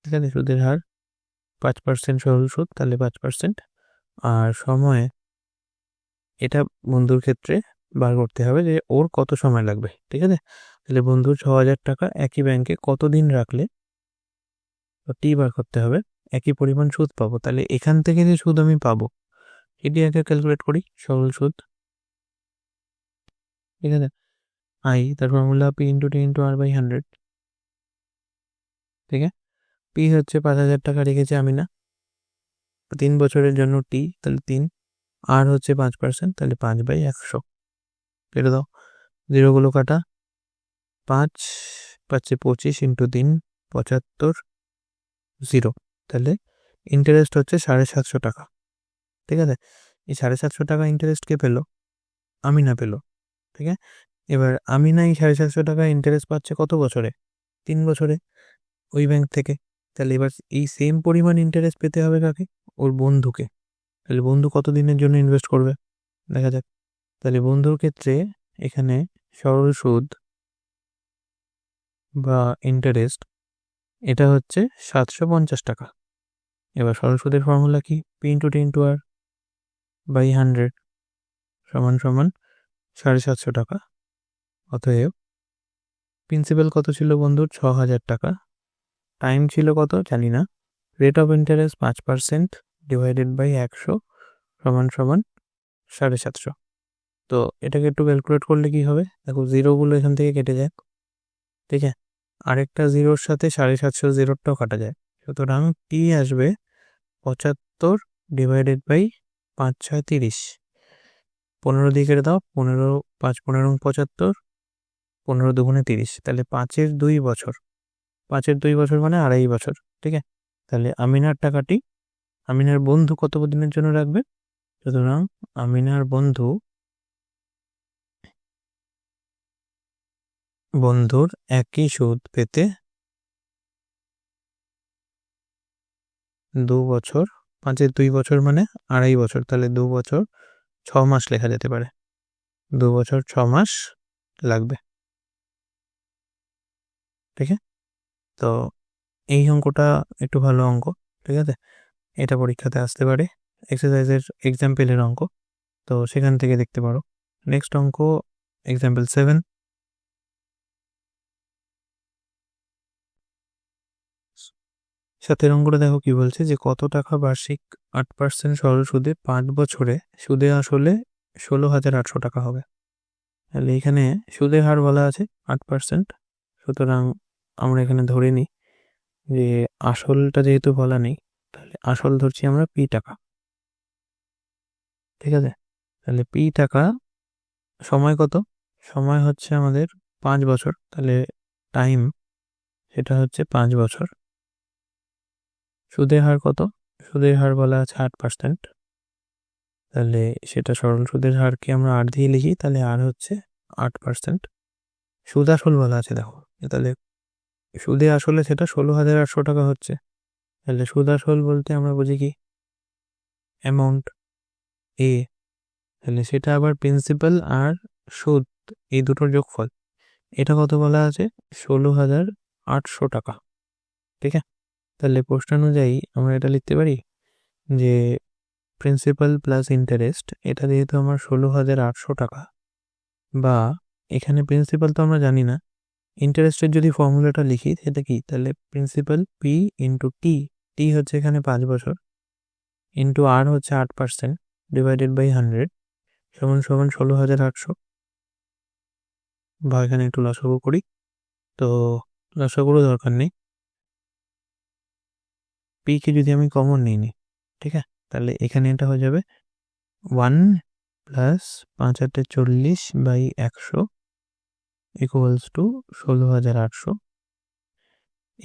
ঠিক আছে, সুদের হার 5% সরল সুদ, তাহলে 5%। আর সময়ে এটা বন্ধুর ক্ষেত্রে বার করতে হবে যে ওর কত সময় লাগবে, ঠিক আছে। তাহলে বন্ধুর 6,000 টাকা একই ব্যাংকে কতদিন রাখলে টি বার করতে হবে, একই পরিমাণ সুদ পাবো। তাহলে এখান থেকে যে সুদ আমি পাবো এটি আগে ক্যালকুলেট করি, সরল সুদ, ঠিক আছে। আই তার formula P into T into R by 100, ঠিক আছে। পি হচ্ছে 5,000 টাকা রেখেছে আমি না 3 বছরের জন্য, টি তাহলে 3, আর হচ্ছে 5%, তাহলে 5/100 কেটে দাও, জিরোগুলো কাটা, 5 5 25 ইন্টু 3 75, 0। তাহলে ইন্টারেস্ট হচ্ছে 750 টাকা, ঠিক আছে। এই 750 টাকা ইন্টারেস্ট কে পেলো, আমিনা পেলো, ঠিক আছে। এবার আমিনা এই 750 টাকা ইন্টারেস্ট পাচ্ছে কত বছরে, 3 বছরে ওই ব্যাংক থেকে। তাহলে এবার এই সেম পরিমাণ ইন্টারেস্ট পেতে হবে কাকে, ওর বন্ধুকে। তাহলে বন্ধু কত দিনের জন্য ইনভেস্ট করবে দেখা যাক। তাহলে বন্ধুর ক্ষেত্রে এখানে সরল সুদ বা ইন্টারেস্ট এটা হচ্ছে 750 টাকা। এবার সরল সুদের ফর্মুলা কি, P into T into R by 100 সমান সমান 750 টাকা। অতএব প্রিন্সিপাল কত ছিল বন্ধুর, 6,000 টাকা, টাইম ছিল কত জানি না, rate of interest 5% divided by 100 সমান সমান 750। তো এটাকে একটু ক্যালকুলেট করলে কি হবে, দেখো জিরোগুলো এখান থেকে কেটে যায়, ঠিক আছে, আরেকটা জিরোর সাথে 750 জিরোটাও কাটা যায়, সুতরাং টি আসবে 75 ডিভাইডেড বাই 5 6 30, 15 দিয়ে কেটে দাও, 15 5 15 75, 15 দুগুণে 30, তাহলে 5-এর 2 বছর, 5-এর 2 বছর মানে 2.5 বছর, ঠিক আছে। তাহলে আমিনার টাকাটি আমিনার বন্ধু কত দিনের জন্য রাখবে, সুতরাং আমিনার বন্ধুর একই সুদ পেতে 2 বছর, 5-এর 2 বছর মানে 2.5 বছর, তাহলে 2 বছর 6 মাস লেখা যেতে পারে, 2 বছর 6 মাস লাগবে, ঠিক আছে। তো এই অঙ্কটা একটু ভালো অঙ্ক, ঠিক আছে, এটা পরীক্ষাতে আসতে পারে, এক্সারসাইজের এক্সাম্পলের অঙ্ক, তো সেখান থেকে দেখতে পারো। নেক্সট অঙ্ক এক্সাম্পল 7, সাথের অঙ্কটা দেখো কি বলছে যে কত টাকা বার্ষিক 8% সরল সুদে 5 বছরে সুদে আসলে 16,800 টাকা হবে। তাহলে এখানে সুদের হার বলা আছে 8%, সুতরাং আমরা এখানে ধরে নিই যে আসলটা যেহেতু বলা নেই তাহলে আসল ধরছি আমরা পি টাকা, ঠিক আছে। তাহলে পি টাকা, সময় কত, সময় হচ্ছে আমাদের 5 বছর, তাহলে টাইম সেটা হচ্ছে 5 বছর। সুদের হার কত, সুদের হার বলা আছে 8%, তাহলে সেটা সরল সুদের হারকে আমরা 8 দিয়ে লিখি, তাহলে আর হচ্ছে 8%। সুদ আসল বলা আছে দেখো, তাহলে সুদে আসলে সেটা 16,800 টাকা হচ্ছে। তাহলে সুদ আসল বলতে আমরা বুঝি কি, অ্যামাউন্ট এ, তাহলে সেটা আবার প্রিন্সিপাল আর সুদ এই দুটোর যোগফল, এটা কত বলা আছে 16,800 টাকা, ঠিক আছে। তাহলে প্রশ্ন অনুযায়ী আমরা এটা লিখতে পারি যে প্রিন্সিপাল প্লাস ইন্টারেস্ট এটা যেহেতু আমার 16,800 টাকা, বা এখানে প্রিন্সিপাল তো আমরা জানি না, ইন্টারেস্টের যদি ফর্মুলাটা লিখি সেটা কি, তাহলে প্রিন্সিপাল পি ইন্টু টি, টি হচ্ছে এখানে 5 বছর, ইন্টু আর হচ্ছে 8% ডিভাইডেড বাই 100 সমান সমান 16,800। বা এখানে একটু লসাগু করি, তো লসাগুরও দরকার নেই, পি কে যদি আমি কমন নিই, ঠিক আছে, তাহলে এখানে এটা হয়ে যাবে 1 প্লাস 5/40 বাই 100 ইকুয়ালস টু 16,800।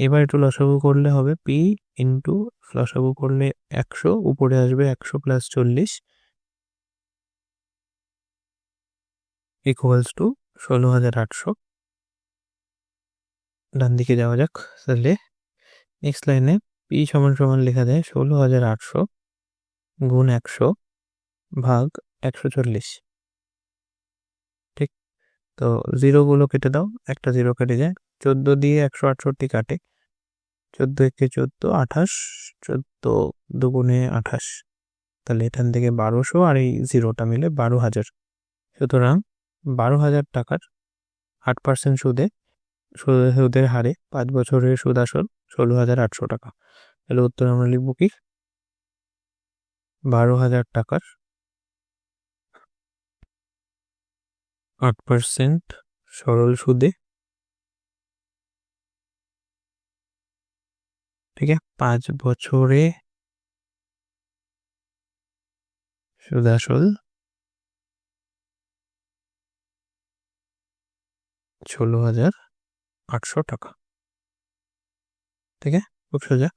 এবার একটু লসাগু করলে হবে পি ইন্টু লসাগু করলে 100, উপরে আসবে 100 প্লাস 40 ইকুয়ালস টু 16,800। ডান দিকে যাওয়া যাক, তাহলে নেক্সট লাইনে পি সমান সমান লেখা যায় 16,800 গুণ 100 ভাগ 140। ঠিক, তো জিরোগুলো কেটে দাও, একটা জিরো কেটে যায়, 14 দিয়ে 168 কাটে, 14 একে 14, 28, 14 দুগুণে 28, তাহলে এখান থেকে 1200 আর এই জিরোটা মিলে 12,000। সুতরাং 12,000 টাকার 8% সুদের হারে 5 বছরের সুদ আসল 16,800 টাকা। তাহলে উত্তর আমরা লিখব কি 12,000 টাকার 8% সরল সুদে, ঠিক আছে, 5 বছরে সুদ আসল 16,800 টাকা। ঠিক আছে, খুব সোজা।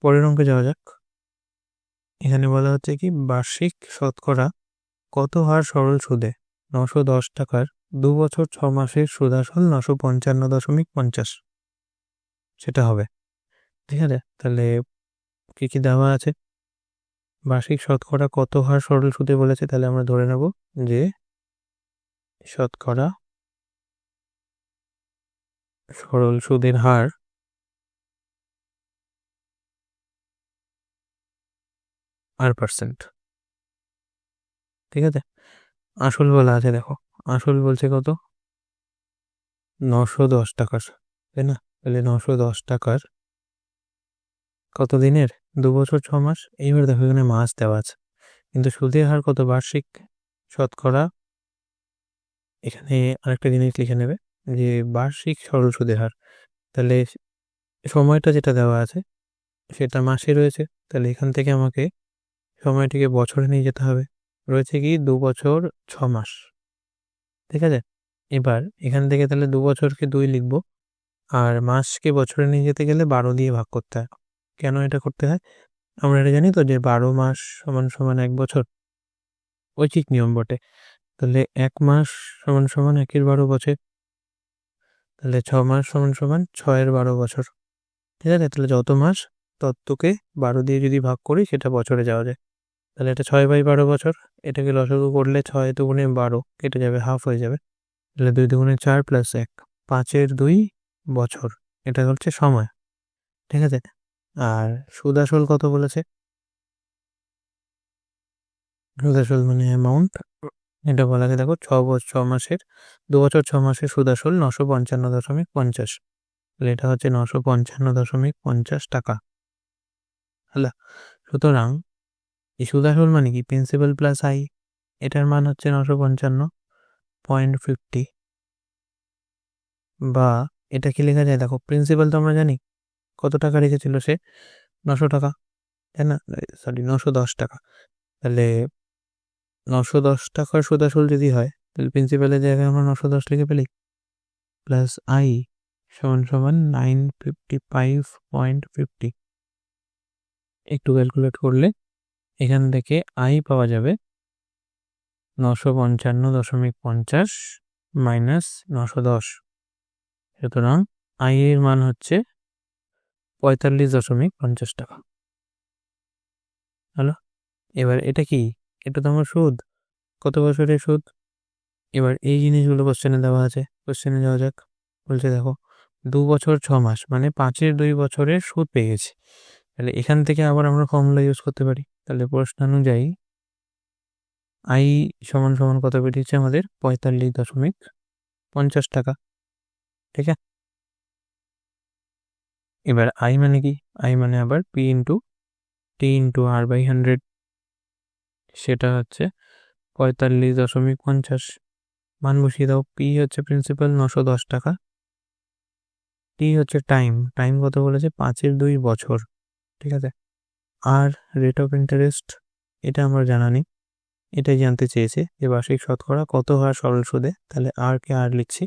পরের অঙ্কে যাওয়া যাক। এখানে বলা হচ্ছে কি বার্ষিক শতকরা কত হার সরল সুদে 910 টাকার 2 বছর 6 মাসের সুদ আসল 955.50 সেটা হবে। ঠিক আছে, তাহলে কি কি দেওয়া আছে, বার্ষিক শতকরা কত হার সরল সুদে বলেছে, তাহলে আমরা ধরে নেব যে শতকরা সরল সুদের হার %। ঠিক আছে, আসল বলা আছে, দেখো আসল বলছে কত 910 টাকার, তাই না, তাহলে 910 টাকার কত দিনের 2 বছর 6 মাস। এইবার দেখো এখানে মাস দেওয়া আছে, কিন্তু সুদের হার কত বার্ষিক শতকরা, এখানে আরেকটা জিনিস লিখে নেবে যে বার্ষিক সরল সুদের হার, তাহলে সময়টা যেটা দেওয়া আছে সেটা মাসে রয়েছে, তাহলে এখান থেকে আমাকে সময়টিকে বছরে নিয়ে যেতে হবে, রয়েছে কি 2 বছর 6 মাস। ঠিক আছে, এবার এখান থেকে তাহলে 2 বছরকে 2 লিখব, আর মাসকে বছরে নিয়ে যেতে গেলে 12 দিয়ে ভাগ করতে হয়। কেন এটা করতে হয় আমরা এটা জানি তো, যে 12 মাস সমান সমান 1 বছর, ঐচ্ছিক নিয়ম বটে। তাহলে 1 মাস সমান সমান 1-এর 12 বছর, তাহলে 6 মাস সমান সমান 6-এর 12 বছর। ঠিক আছে, তাহলে যত মাস ততকে 12 দিয়ে যদি ভাগ করি সেটা বছরে যাওয়া যায়, তাহলে এটা 6/12 বছর। এটাকে লসাগু করলে 6 দুগুণে 12 কেটে যাবে, হাফ হয়ে যাবে, তাহলে 2 দুগুণে 4 প্লাস 1, 5-এর 2 বছর, এটা হচ্ছে সময়। ঠিক আছে, আর সুদ আসল কত বলেছে, সুদ আসল মানে অ্যামাউন্ট, এটা বলা আছে দেখো 6 মাসের 2 বছর 6 মাসের সুদ আসল 955.50, তাহলে এটা হচ্ছে 955.50 টাকা। হ্যালো, সুতরাং এই সুদ আসল মানে কি প্রিন্সিপাল প্লাস আই, এটার মান হচ্ছে 955.50, বা এটা কি লেখা যায় দেখো, প্রিন্সিপাল তো আমরা জানি কত টাকা রেখেছিল সে 900 টাকা, তাই না, সরি 910 টাকা, তাহলে 910 টাকার সুদ আসল যদি হয় তাহলে প্রিন্সিপালের জায়গায় আমরা 910 লিখে ফেলি, প্লাস আই সমান সমান 955.50। একটু ক্যালকুলেট করলে এখান থেকে আই পাওয়া যাবে 955.50 মাইনাস 910, সুতরাং আই এর মান হচ্ছে 45.50 টাকা। হ্যালো, এবার এটা কি, এটা তো আমার সুদ, কত বছরের সুদ। এবার এই জিনিসগুলো কোশ্চেনে দেওয়া আছে, কোশ্চেনে যাওয়া যাক। বলছে দেখো 2 বছর 6 মাস মানে 5-এর 2 বছরের সুদ পেয়ে গেছি, তাহলে এখান থেকে আবার আমরা ফর্মুলা ইউজ করতে পারি। তাহলে প্রশ্নানুযায়ী আই সমান সমান কত বেরিয়েছে আমাদের 45.50 টাকা। ঠিক আছে, এবার আই মানে কি, আই মানে আবার P into T into R by 100, সেটা হচ্ছে 45.50। মান বসিয়ে দাও। পি হচ্ছে প্রিন্সিপাল 910 টাকা, টি হচ্ছে টাইম কত বলেছে 5/2 বছর, ঠিক আছে। আর রেট অফ ইন্টারেস্ট এটা আমার জানা নেই, এটাই জানতে চেয়েছে যে বার্ষিক শতকরা কত হার সরল সুদে। তাহলে আর কে আর লিখছি,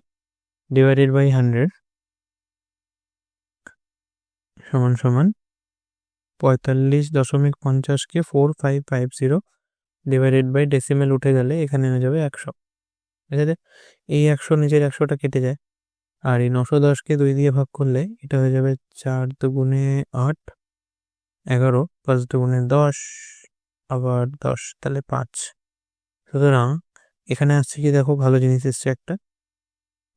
ডিভাইডেড বাই 100 সমান সমান 45.50কে 4550 ডিভাইডেড বাই ডেসিমেল উঠে গেলে এখানে হয়ে যাবে 100, ঠিক আছে। এই 100 নিজের 100টা কেটে যায়, আর এই 910কে 2 দিয়ে ভাগ করলে এটা হয়ে যাবে 4 দুগুণে 8, 11, 5 দুগুণে 10, আবার 10, তাহলে 5। সুতরাং এখানে আসছে কি দেখো, ভালো জিনিস এসছে একটা,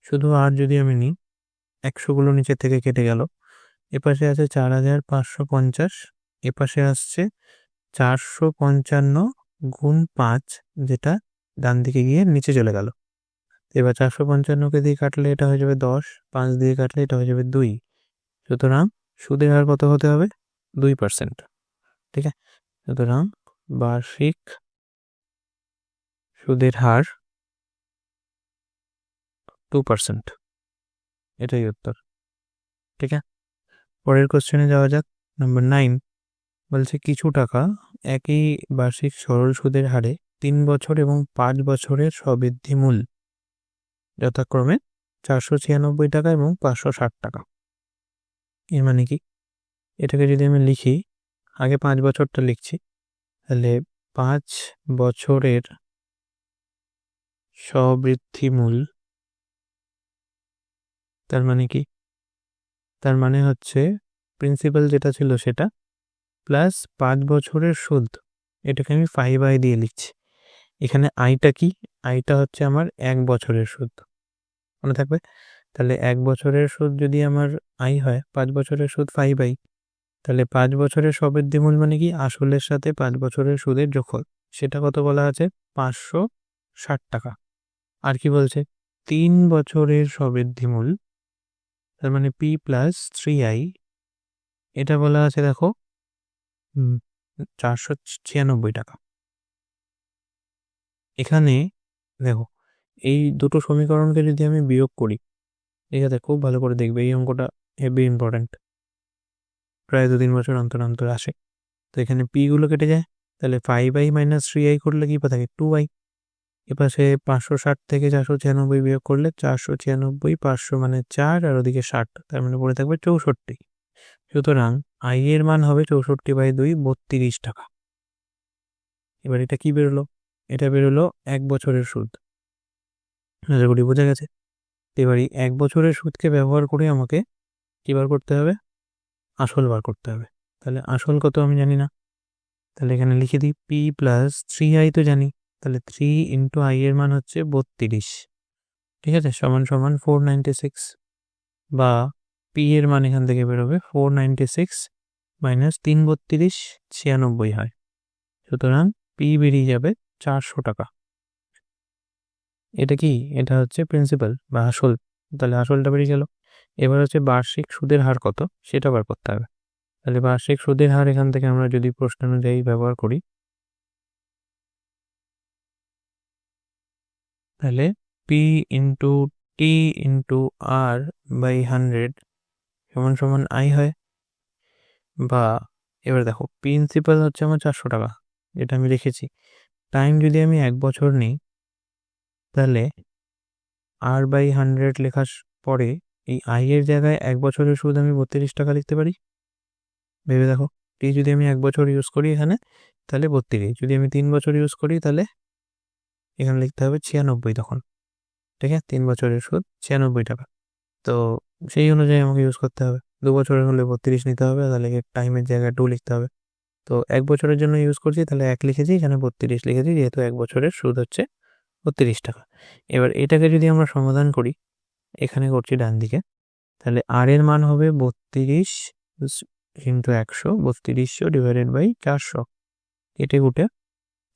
শুধু আর যদি আমি নিই 100গুলো নিচে থেকে কেটে গেল, এপাশে আছে 4550, এপাশে আসছে 455 গুণ 5, যেটা ডান দিকে গিয়ে নিচে চলে গেল। এবার 455কে দিয়ে কাটলে এটা হয়ে যাবে 10, 5 দিয়ে কাটলে এটা হয়ে যাবে 2, সুতরাং সুদের হার কত হতে হবে 2%, ঠিক আছে। সুতরাং বার্ষিক সুদের হার 2%, এটাই উত্তর, ঠিক আছে। পরের কোশ্চেনে যাওয়া যাক। নাম্বার 9 বলছে কিছু টাকা একই বার্ষিক সরল সুদের হারে 3 বছর এবং 5 বছরের স্ববৃদ্ধি মূল যথাক্রমে 496 টাকা এবং 560 টাকা। এর মানে কি, এটাকে যদি আমি লিখি, আগে 5 বছরটা লিখছি, তাহলে 5 বছরের স্ববৃদ্ধি মূল, তার মানে কি, তার মানে হচ্ছে প্রিন্সিপাল যেটা ছিল সেটা প্লাস 5 বছরের সুদ, এটাকে আমি 5i দিয়ে লিখছি। এখানে আইটা কি, আইটা হচ্ছে আমার 1 বছরের সুদ, মনে থাকবে। তাহলে 1 বছরের সুদ যদি আমার আই হয়, 5 বছরের সুদ 5i, তাহলে 5 বছরের স্ববৃদ্ধি মূল মানে কি, আসলের সাথে 5 বছরের সুদের যোগফল, সেটা কত বলা আছে 560 টাকা। আর কি বলছে 3 বছরের স্ববৃদ্ধি মূল, তার মানে পি প্লাস 3i, এটা বলা আছে দেখো 496 টাকা। এখানে দেখো এই দুটো সমীকরণকে যদি আমি বিয়োগ করি, ঠিক আছে, খুব ভালো করে দেখবে, এই অঙ্কটা হেভি ইম্পর্টেন্ট, প্রায় 2-3 বছর অন্তর অন্তর আসে। তো এখানে পি গুলো কেটে যায়, তাহলে 5i মাইনাস 3i করলে কি থাকে 2i, এপাশে 560 থেকে 496 বিয়োগ করলে 496, 500 মানে 4, আর ওদিকে 60, তার মানে পড়ে থাকবে 64। সুতরাং আই এর মান হবে 64/2, 32 টাকা। এবার এটা কি বেরোলো, এটা বেরোলো 1 বছরের সুদ, আশা করি বোঝা গেছে। এবার এই 1 বছরের সুদকে ব্যবহার করে আমাকে কি বার করতে হবে, আসল বার করতে হবে। তাহলে আসল কত আমি জানি না, তাহলে এখানে লিখে দিই পি প্লাস 3i তো জানি, তাহলে 3 ইন্টু আই এর মান হচ্ছে 32, ঠিক আছে, সমান সমান 496, বা পি এর মান এখান থেকে বেরোবে 496 মাইনাস 332 96 হয়। সুতরাং পি বেরিয়ে যাবে 400 টাকা। এটা কি, এটা হচ্ছে প্রিন্সিপাল বা আসল, তাহলে আসলটা বেরিয়ে গেল। এবার হচ্ছে বার্ষিক সুদের হার কত সেটা বার করতে হবে। তাহলে বার্ষিক সুদের হার এখান থেকে আমরা যদি প্রশ্ন অনুযায়ী ব্যবহার করি, তাহলে P into T into R by 100 সমান সমান আই হয়। বা এবার দেখো প্রিন্সিপাল হচ্ছে আমার 400 টাকা, যেটা আমি রেখেছি। টাইম যদি আমি 1 বছর নিই, তাহলে আর বাই 100 লেখার পরে এই আই এর জায়গায় 1 বছরের সুদ আমি 32 টাকা লিখতে পারি। ভেবে দেখো, টি যদি আমি 1 বছর ইউজ করি এখানে, তাহলে 32, যদি আমি 3 বছর ইউজ করি তাহলে এখানে লিখতে হবে 96 তখন, ঠিক আছে, 3 বছরের সুদ 96 টাকা। তো সেই অনুযায়ী আমাকে ইউজ করতে হবে। 2 বছরের হলে 32 নিতে হবে, তাহলে টাইমের জায়গায় 2 লিখতে হবে। তো 1 বছরের জন্য ইউজ করছি, তাহলে 1 লিখেছি, এখানে 32 লিখেছি, যেহেতু 1 বছরের সুদ হচ্ছে 32 টাকা। এবার এটাকে যদি আমরা সমাধান করি, এখানে করছি ডান দিকে, তাহলে আর এর মান হবে 32 ইন্টু 100, 3200 ডিভাইডেড বাই 400, কেটে কুটে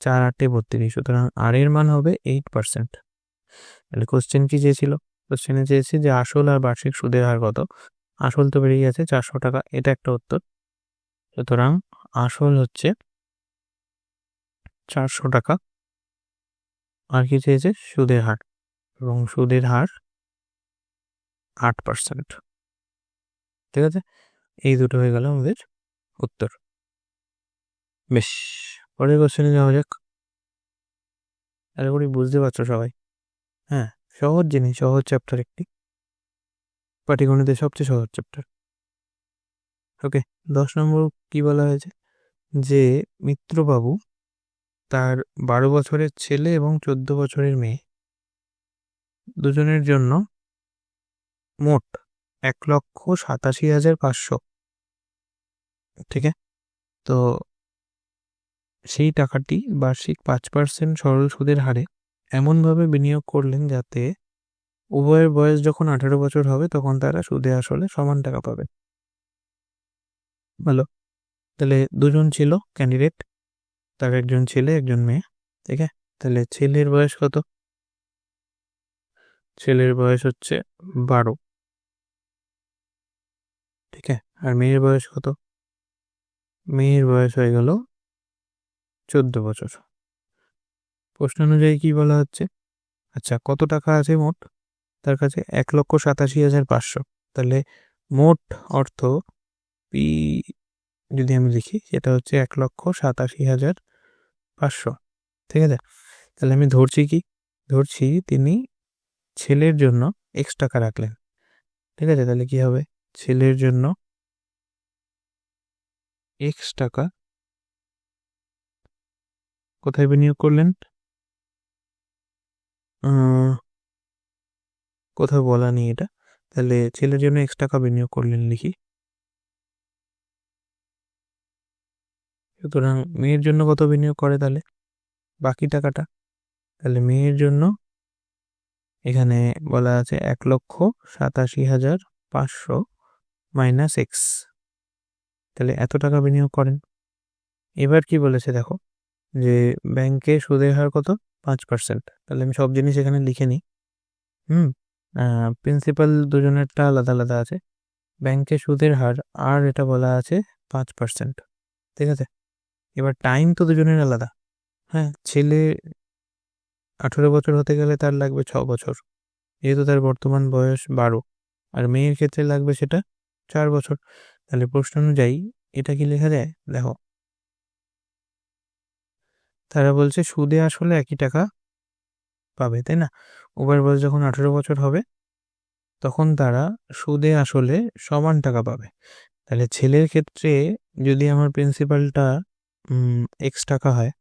4 8 32, সুতরাং আর এর মান হবে 8%। তাহলে কোশ্চেন কি চেয়েছিল, কোশ্চেনে চেয়েছে যে আসল আর বার্ষিক সুদের হার কত। আসল তো বেরিয়ে গেছে 400 টাকা, এটা একটা উত্তর। সুতরাং আসল হচ্ছে 400 টাকা, আর কি চেয়েছে সুদের হার, এবং সুদের হার 8%। ঠিক আছে, এই দুটো হয়ে গেল আমাদের উত্তর। বেশ, পরের কোশ্চেনে যাওয়া যাক। আশা করি বুঝতে পারছো সবাই। হ্যাঁ, সহজ জিনিস, সহজ চ্যাপ্টার একটি, পাটিগণিতের সবচেয়ে সহজ চ্যাপ্টার। ওকে, 10 নম্বর কি বলা হয়েছে, যে মিত্রবাবু তার 12 বছরের ছেলে এবং 14 বছরের মেয়ে দুজনের জন্য মোট 1,87,500, ঠিক আছে, তো সেই টাকাটি বার্ষিক 5% সরল সুদের হারে এমনভাবে বিনিয়োগ করলেন যাতে উভয়ের বয়স যখন 18 বছর হবে তখন তারা সুদে আসলে সমান টাকা পাবে। ভালো, তাহলে দুজন ছিল ক্যান্ডিডেট, তার একজন ছেলে একজন মেয়ে, ঠিক আছে, তাহলে ছেলের বয়স কত, ছেলের বয়স হচ্ছে 12, ঠিক আছে, আর মেয়ের বয়স কত, মেয়ের বয়স হয়ে গেল 14 বছর। প্রশ্ন অনুযায়ী কি বলা হচ্ছে, আচ্ছা কত টাকা আছে মোট তার কাছে, 1,87,500, তাহলে মোট অর্থ পি যদি আমি লিখি সেটা হচ্ছে 1,87,500, ঠিক আছে। তাহলে আমি ধরছি তিনি ছেলের জন্য X টাকা রাখলেন, ঠিক আছে, তাহলে কি হবে, ছেলের জন্য X টাকা কোথায় বিনিয়োগ করলেন, কোথাও বলা নেই এটা, তাহলে ছেলের জন্য X টাকা বিনিয়োগ করলেন লিখি। সুতরাং মেয়ের জন্য কত বিনিয়োগ করে তাহলে বাকি টাকাটা, তাহলে মেয়ের জন্য এখানে বলা আছে 1,87,500 মাইনাস X, তাহলে এত টাকা বিনিয়োগ করেন। এবার কি বলেছে দেখো, যে ব্যাংকে সুদের হার কত 5%, তাহলে আমি সব জিনিস এখানে লিখে নিই। প্রিন্সিপাল দুজনেরটা আলাদা আলাদা আছে, ব্যাংকে সুদের হার আর এটা বলা আছে 5%, ঠিক আছে। এবার টাইম তো দুজনের আলাদা, হ্যাঁ, ছেলে 18 বছর হতে গেলে তার লাগবে 6 বছর, যেহেতু তার বর্তমান বয়স 12, আর মেয়ের ক্ষেত্রে লাগবে সেটা 4 বছর। তাহলে প্রশ্ন অনুযায়ী এটা কি লেখা যায়, দেখো তারা বলছে সুদে আসলে একই টাকা পাবে, তাই না, উভয়ের বয়স যখন 18 বছর হবে তখন তারা সুদে আসলে সমান টাকা পাবে। তাহলে ছেলের ক্ষেত্রে যদি আমার প্রিন্সিপালটা X টাকা হয়,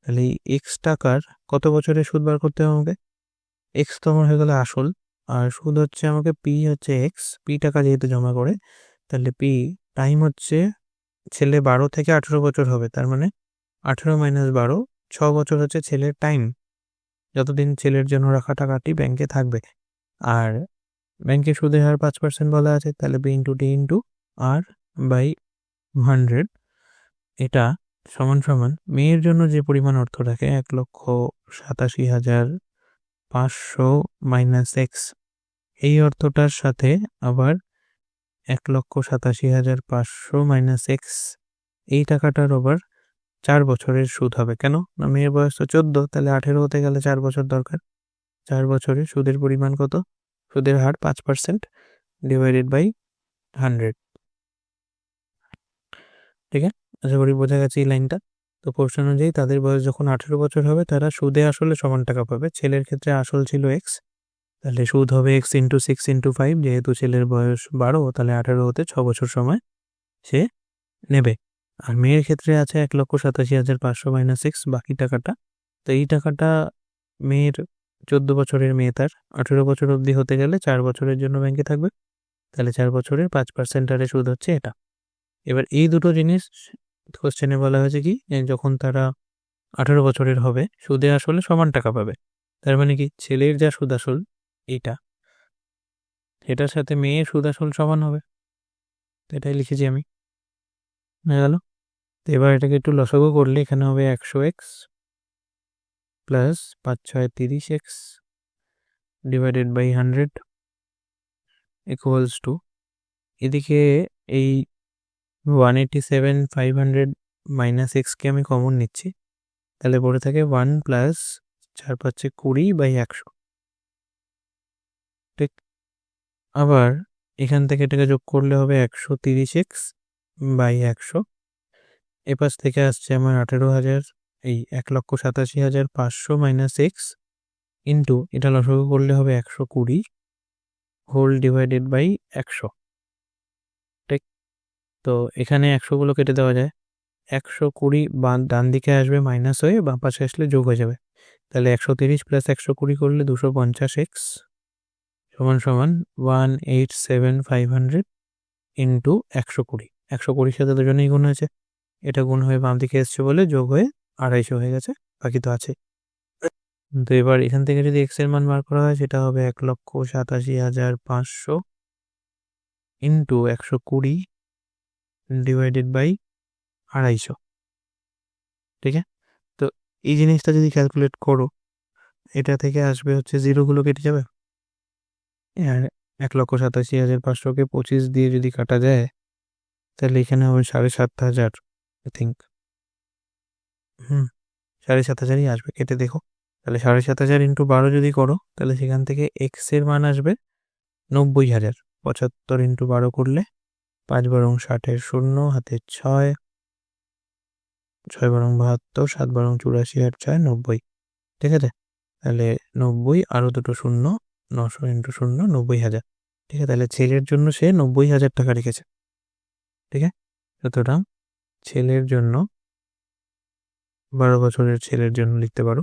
তাহলে এই X টাকার কত বছরের সুদ বার করতে হবে আমাকে, X তো আমার হয়ে গেল আসল, আর সুদ হচ্ছে আমাকে P হচ্ছে X, P টাকা যেহেতু জমা করে, তাহলে P টাইম হচ্ছে ছেলে 12 থেকে 18 বছর হবে, তার মানে 18 মাইনাস 12, 6 বছর হচ্ছে ছেলের টাইম, যতদিন ছেলের জন্য রাখা টাকাটি ব্যাংকে থাকবে। আর ব্যাংকে সুদের হার 5% বলা আছে, তাহলে B into D into R by 100, এটা সমান সমান মেয়ের জন্য যে পরিমাণ অর্থ রাখে 1,87,500 মাইনাস X, এই অর্থটার সাথে আবার 1,87,500 মাইনাস X, এই টাকাটার আবার 4 বছরের সুদ হবে। কেন না, মেয়ের বয়স তো 14, তাহলে 18 হতে গেলে 4 বছর দরকার, 4 বছরে সুদের পরিমাণ কত, সুদের হার 5% ডিভাইডেড বাই 100, ঠিক আছে। আশা করি বোঝা গেছে এই লাইনটা। তো প্রশ্ন অনুযায়ী তাদের বয়স যখন 18 বছর হবে তারা সুদে আসলে সমান টাকা পাবে। ছেলের ক্ষেত্রে আসল ছিল X, তাহলে সুদ হবে X ইন্টু 6 ইন্টু 5, যেহেতু ছেলের বয়স 12, তাহলে 18 হতে 6 বছর সময় সে নেবে। আর মেয়ের ক্ষেত্রে আছে 1,87,500 মাইনাস X বাকি টাকাটা, তো এই টাকাটা মেয়ের 14 বছরের মেয়ে, তার 18 বছর অবধি হতে গেলে 4 বছরের জন্য ব্যাংকে থাকবে, তাহলে 4 বছরের 5% হারে সুদ হচ্ছে এটা। এবার এই দুটো জিনিস কোশ্চেনে বলা হয়েছে কি, যখন তারা 18 বছরের হবে সুদে আসলে সমান টাকা পাবে, তার মানে কি ছেলের যা সুদ আসল এইটা, এটার সাথে মেয়ের সুদ আসল সমান হবে, এটাই লিখেছি আমি, হয়ে গেল। তো এবার এটাকে একটু লসাগু করলে এখানে হবে 100x plus 5 6 30x divided by 100 equals to, এদিকে এই 187,500 মাইনাস এক্সকে আমি কমন নিচ্ছি, তাহলে পড়ে থাকে 1 প্লাস 4 × 5 = 20/100। ঠিক, আবার এখান থেকে এটাকে যোগ করলে হবে 130x/100। এপাশ থেকে আসছে আমার 18,000, এই 1,87,500 মাইনাস এক্স ইন্টু এটা লসাগু করলে হবে 120 হোল ডিভাইডেড বাই 100। ঠিক, তো এখানে 100গুলো কেটে দেওয়া যায়, 120 ডান দিকে আসবে মাইনাস হয়ে, বাম পাশে আসলে যোগ হয়ে যাবে। তাহলে 130 প্লাস 120 করলে 250x সমান সমান 187,500 ইন্টু 120। 120 সাথে দুজনেই গুণ হয়েছে, এটা গুণ হয়ে বাম দিকে এসছে বলে যোগ হয়ে 250 হয়ে গেছে, বাকি তো আছে। তো এবার এখান থেকে যদি এক্স এর মান বার করা হয় সেটা হবে 1,87,500 ইন্টু 120 ডিভাইডেড বাই 250। ঠিক আছে, তো এই জিনিসটা যদি ক্যালকুলেট করো, এটা থেকে আসবে হচ্ছে জিরোগুলো কেটে যাবে, আর 1,87,500কে 25 দিয়ে যদি কাটা যায় তাহলে এখানে হবে 7,500 আই থিঙ্ক। 7,500ই আসবে, কেটে দেখো। তাহলে 7,500 ইন্টু 12 যদি করো তাহলে সেখান থেকে এক্স এর মান আসবে 90,000। 75 ইন্টু 12 করলে 5 বারং 60 শূন্য, হাতে 6, 6 বারং 72, 7 বারং 84, আর 6 90। ঠিক আছে, তাহলে 90 আরও দুটো শূন্য, 900 ইন্টু শূন্য 90,000। ঠিক আছে, তাহলে ছেলের জন্য সে 90,000 টাকা রেখেছে। ঠিক আছে, সুতরাং ছেলের জন্য 12 বছরের ছেলের জন্য লিখতে পারো,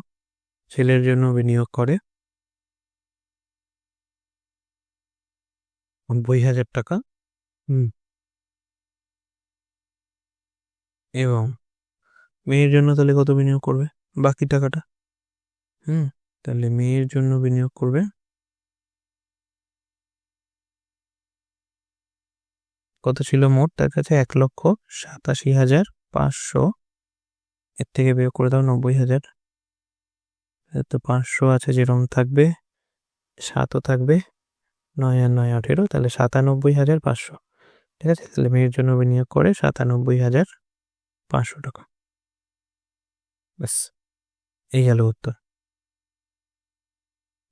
ছেলের জন্য বিনিয়োগ করে 90,000 টাকা। এবং মেয়ের জন্য তাহলে কত বিনিয়োগ করবে, বাকি টাকাটা? তাহলে মেয়ের জন্য বিনিয়োগ করবে কত ছিল মোট তার কাছে? 1,87,500। এর থেকে বিয়োগ করে দাও 90,000। তো 500 আছে, যেরকম থাকবে 7ও থাকবে, 9 আর 9 18, তাহলে 97,500। ঠিক আছে, তাহলে মেয়ের জন্য বিনিয়োগ করে 97,500 টাকা। ব্যাস, এই গেল উত্তর।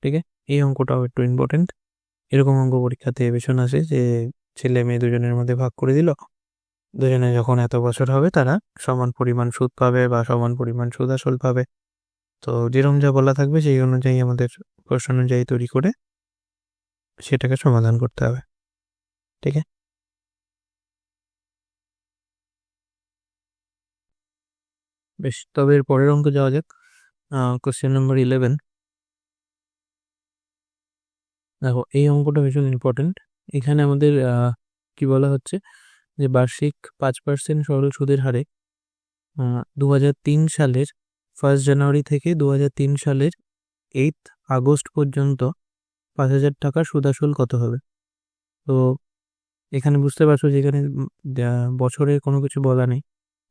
ঠিক আছে, এই অঙ্কটাও একটু ইম্পর্টেন্ট। এরকম অঙ্ক পরীক্ষাতে ভীষণ আসে যে ছেলে মেয়ে দুজনের মধ্যে ভাগ করে দিল, দুজনে যখন এত বছর হবে তারা সমান পরিমাণ সুদ পাবে বা সমান পরিমাণ সুদ আসল পাবে। তো যেরকম যা বলা থাকবে সেই অনুযায়ী আমাদের প্রশ্ন অনুযায়ী তৈরি করে সেটাকে সমাধান করতে হবে। ঠিক আছে, বেশ, তবে এর পরের অঙ্ক যাওয়া যাক। Question number 11। দেখো, এই অঙ্কটা ভীষণ ইম্পর্টেন্ট। এখানে আমাদের কি বলা হচ্ছে যে বার্ষিক 5% সরল সুদের হারে 2003 সালের 1 জানুয়ারি থেকে 2003 সালের 8 আগস্ট পর্যন্ত 5,000 টাকার সুদ আসল কত হবে? তো এখানে বুঝতে পারছো যে এখানে বছরে কোনো কিছু বলা নেই,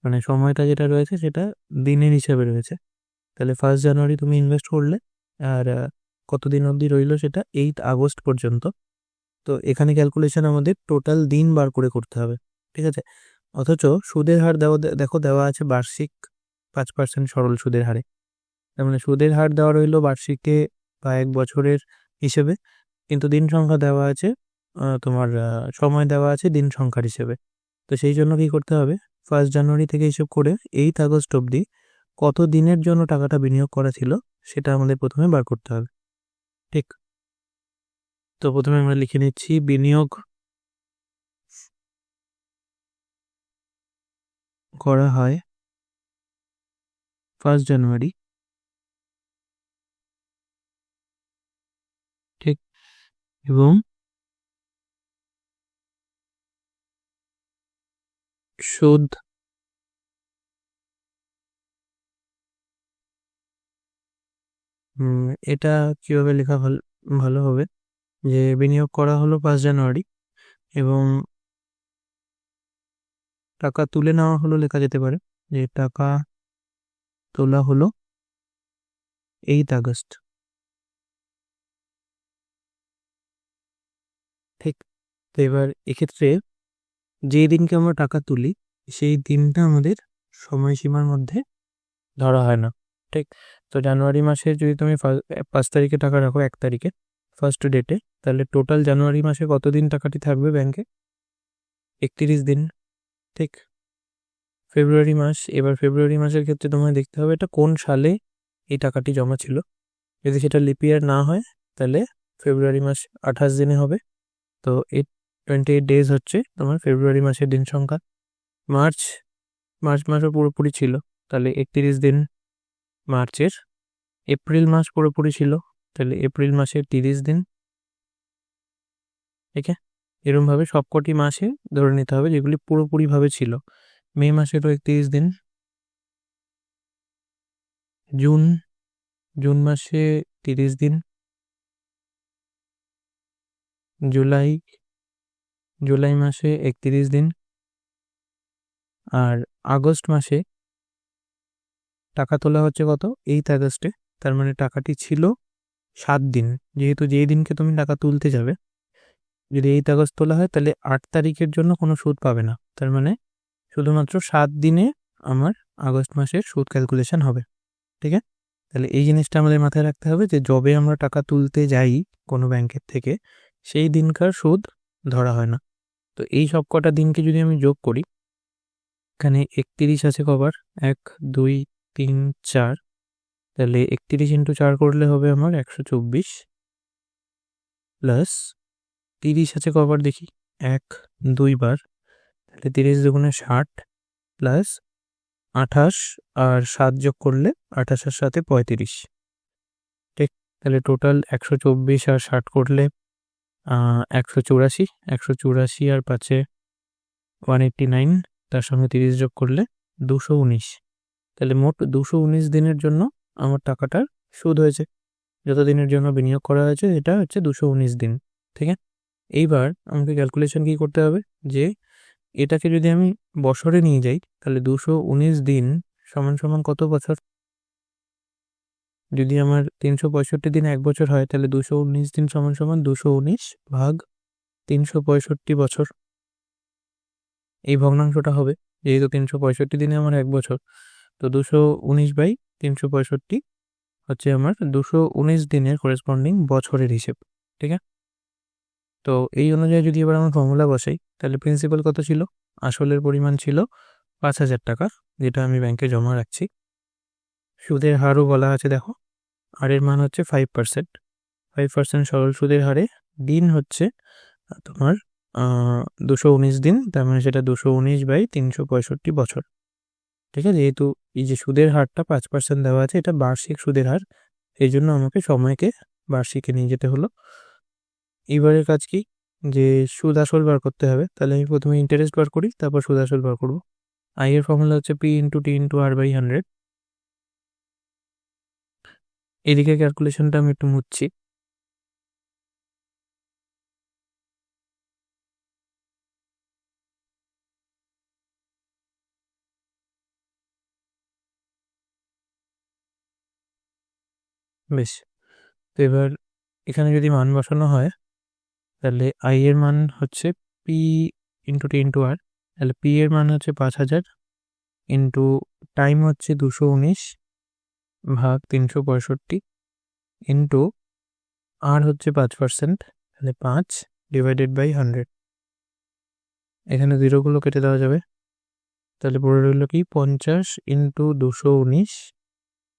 মানে সময়টা যেটা রয়েছে সেটা দিনের হিসাবে রয়েছে। তাহলে 1 জানুয়ারি তুমি ইনভেস্ট করলে, আর কতদিন অবধি রইলো সেটা 8 আগস্ট পর্যন্ত। তো এখানে ক্যালকুলেশন আমাদের টোটাল দিন বার করে করতে হবে। ঠিক আছে, অথচ সুদের হার দেখো দেওয়া আছে বার্ষিক 5% সরল সুদের হারে, তার মানে সুদের হার দেওয়া রইলো বার্ষিকে বা 1 বছরের হিসেবে, কিন্তু দিন সংখ্যা দেওয়া আছে তোমার সময় দেওয়া আছে দিন সংখ্যার হিসেবে। তো সেই জন্য কি করতে হবে, 1 জানুয়ারি থেকে হিসেব করে 8 আগস্ট অবধি কত দিনের জন্য টাকাটা বিনিয়োগ করা ছিল সেটা আমাদের প্রথমে বার করতে হবে। ঠিক, তো প্রথমে আমরা লিখে নিচ্ছি বিনিয়োগ করা হয় 1 জানুয়ারি। ঠিক, এবং সুদ এটা কিভাবে লেখা ভালো হবে যে বিনিয়োগ করা হলো 5 জানুয়ারি এবং টাকা তুলে নেওয়া হলো, লেখা যেতে পারে যে টাকা তোলা হলো 8 আগস্ট। ঠিক, তো এবার এক্ষেত্রে যে দিনকে আমরা টাকা তুলি সেই দিনটা আমাদের সময়সীমার মধ্যে ধরা হয় না, ঠিক? তো জানুয়ারি মাসে যদি তুমি 5 তারিখে টাকা রাখো 1 তারিখে ফার্স্ট ডেটে, তাহলে টোটাল জানুয়ারি মাসে কতদিন টাকাটি থাকবে ব্যাংকে? 31 দিন, ঠিক? ফেব্রুয়ারি মাস, এবার ফেব্রুয়ারি মাসের ক্ষেত্রে তোমায় দেখতে হবে এটা কোন সালে এই টাকাটি জমা ছিল। যদি সেটা লিপ ইয়ার না হয় তাহলে ফেব্রুয়ারি মাস 28 দিনে হবে, তো 28 ডেজ হচ্ছে তোমার ফেব্রুয়ারি মাসের দিন সংখ্যা। মার্চ মাসও পুরোপুরি ছিল, তাহলে 31 দিন মার্চের। এপ্রিল মাস পুরোপুরি ছিল, তাহলে এপ্রিল মাসের 30 দিন, ঠিক আছে? এরকমভাবে সবকটি মাসে ধরে নিতে হবে যেগুলি পুরোপুরিভাবে ছিল। মে মাসেরও 31 দিন, জুন মাসে 30 দিন, জুলাই মাসে 31 দিন, আর আগস্ট মাসে টাকা তোলা হচ্ছে কত? 8 আগস্টে, তার মানে টাকাটি ছিল 7 দিন। যেহেতু যেই দিনকে তুমি টাকা তুলতে যাবে, যদি 8 আগস্ট তোলা হয় তাহলে 8 তারিখের জন্য কোনো সুদ পাবে না, তার মানে শুধুমাত্র 7 দিনে আমার আগস্ট মাসের সুদ ক্যালকুলেশন হবে, ঠিক আছে? তাহলে এই জিনিসটা আমাদের মাথায় রাখতে হবে যে যবে আমরা টাকা তুলতে যাই কোনো ব্যাংকের থেকে, সেই দিনকার সুদ ধরা হয় না। তো এই সব কটা দিনকে যদি আমি যোগ করি, এখানে 31 আছে কবার, 1 2 3 4, তাহলে 31 ইন্টু 4 করলে হবে আমার 124, প্লাস 30 আছে কবার দেখি, 1 2 বার, তাহলে 30 দুগুণে 60, প্লাস 28 আর 7 যোগ করলে 28 আর 7 35, ঠিক? তাহলে টোটাল 124 আর 60 করলে 184 আর 5 189, তার সঙ্গে 30 যোগ করলে 219, তাহলে মোট 219 দিনের জন্য আমার টাকাটার সুদ হয়েছে। যত দিনের জন্য বিনিয়োগ করা হয়েছে এটা হচ্ছে 219 দিন, ঠিক আছে? এইবার আমাকে ক্যালকুলেশন কি করতে হবে যে এটাকে যদি আমি বছরে নিয়ে যাই তাহলে 219 দিন সমান সমান কত বছর? যদি আমার 365 দিন 1 বছর হয় তাহলে 219 দিন সমান সমান 219 ভাগ 365 বছর। এই ভগ্নাংশটা হবে, যেহেতু 365 দিনে আমার 1 বছর, তো 219 বাই 365 হচ্ছে আমার 219 দিনের করেসপন্ডিং বছরের হিসেব, ঠিক আছে? তো এই অনুযায়ী যদি এবার আমার ফর্মুলা বসাই, তাহলে প্রিন্সিপাল কত ছিল? আসলের পরিমাণ ছিল 5,000 টাকা, যেটা আমি ব্যাংকে জমা রাখছি। সুদের হারও বলা আছে, দেখো, আর এর মান হচ্ছে 5%। 5% সরল সুদের হারে দিন হচ্ছে তোমার 219 দিন, তার মানে সেটা 219 বাই 365 বছর, ঠিক আছে? যেহেতু এই যে সুদের হারটা 5% দেওয়া আছে, এটা বার্ষিক সুদের হার, এই জন্য আমাকে সময়কে বার্ষিকে নিয়ে যেতে হলো। এইবারের কাজ কি, যে সুদ আসল বার করতে হবে, তাহলে আমি প্রথমে ইন্টারেস্ট বার করি, তারপর সুদ আসল বার করবো। আই এর ফর্মুলা হচ্ছে P into T into R by 100। এদিকে ক্যালকুলেশনটা আমি একটু মুছছি। বেশ, তো এবার এখানে যদি মান বসানো হয় তাহলে আই এর মান হচ্ছে P into T into R, তাহলে P এর মান হচ্ছে 5,000 ইন্টু টাইম হচ্ছে 219 ভাগ 365 ইন্টু আর হচ্ছে 5%, তাহলে 5 ডিভাইডেড বাই 100। এখানে জিরোগুলো কেটে দেওয়া যাবে, তাহলে পড়ে রইল কি 50 ইন্টু 219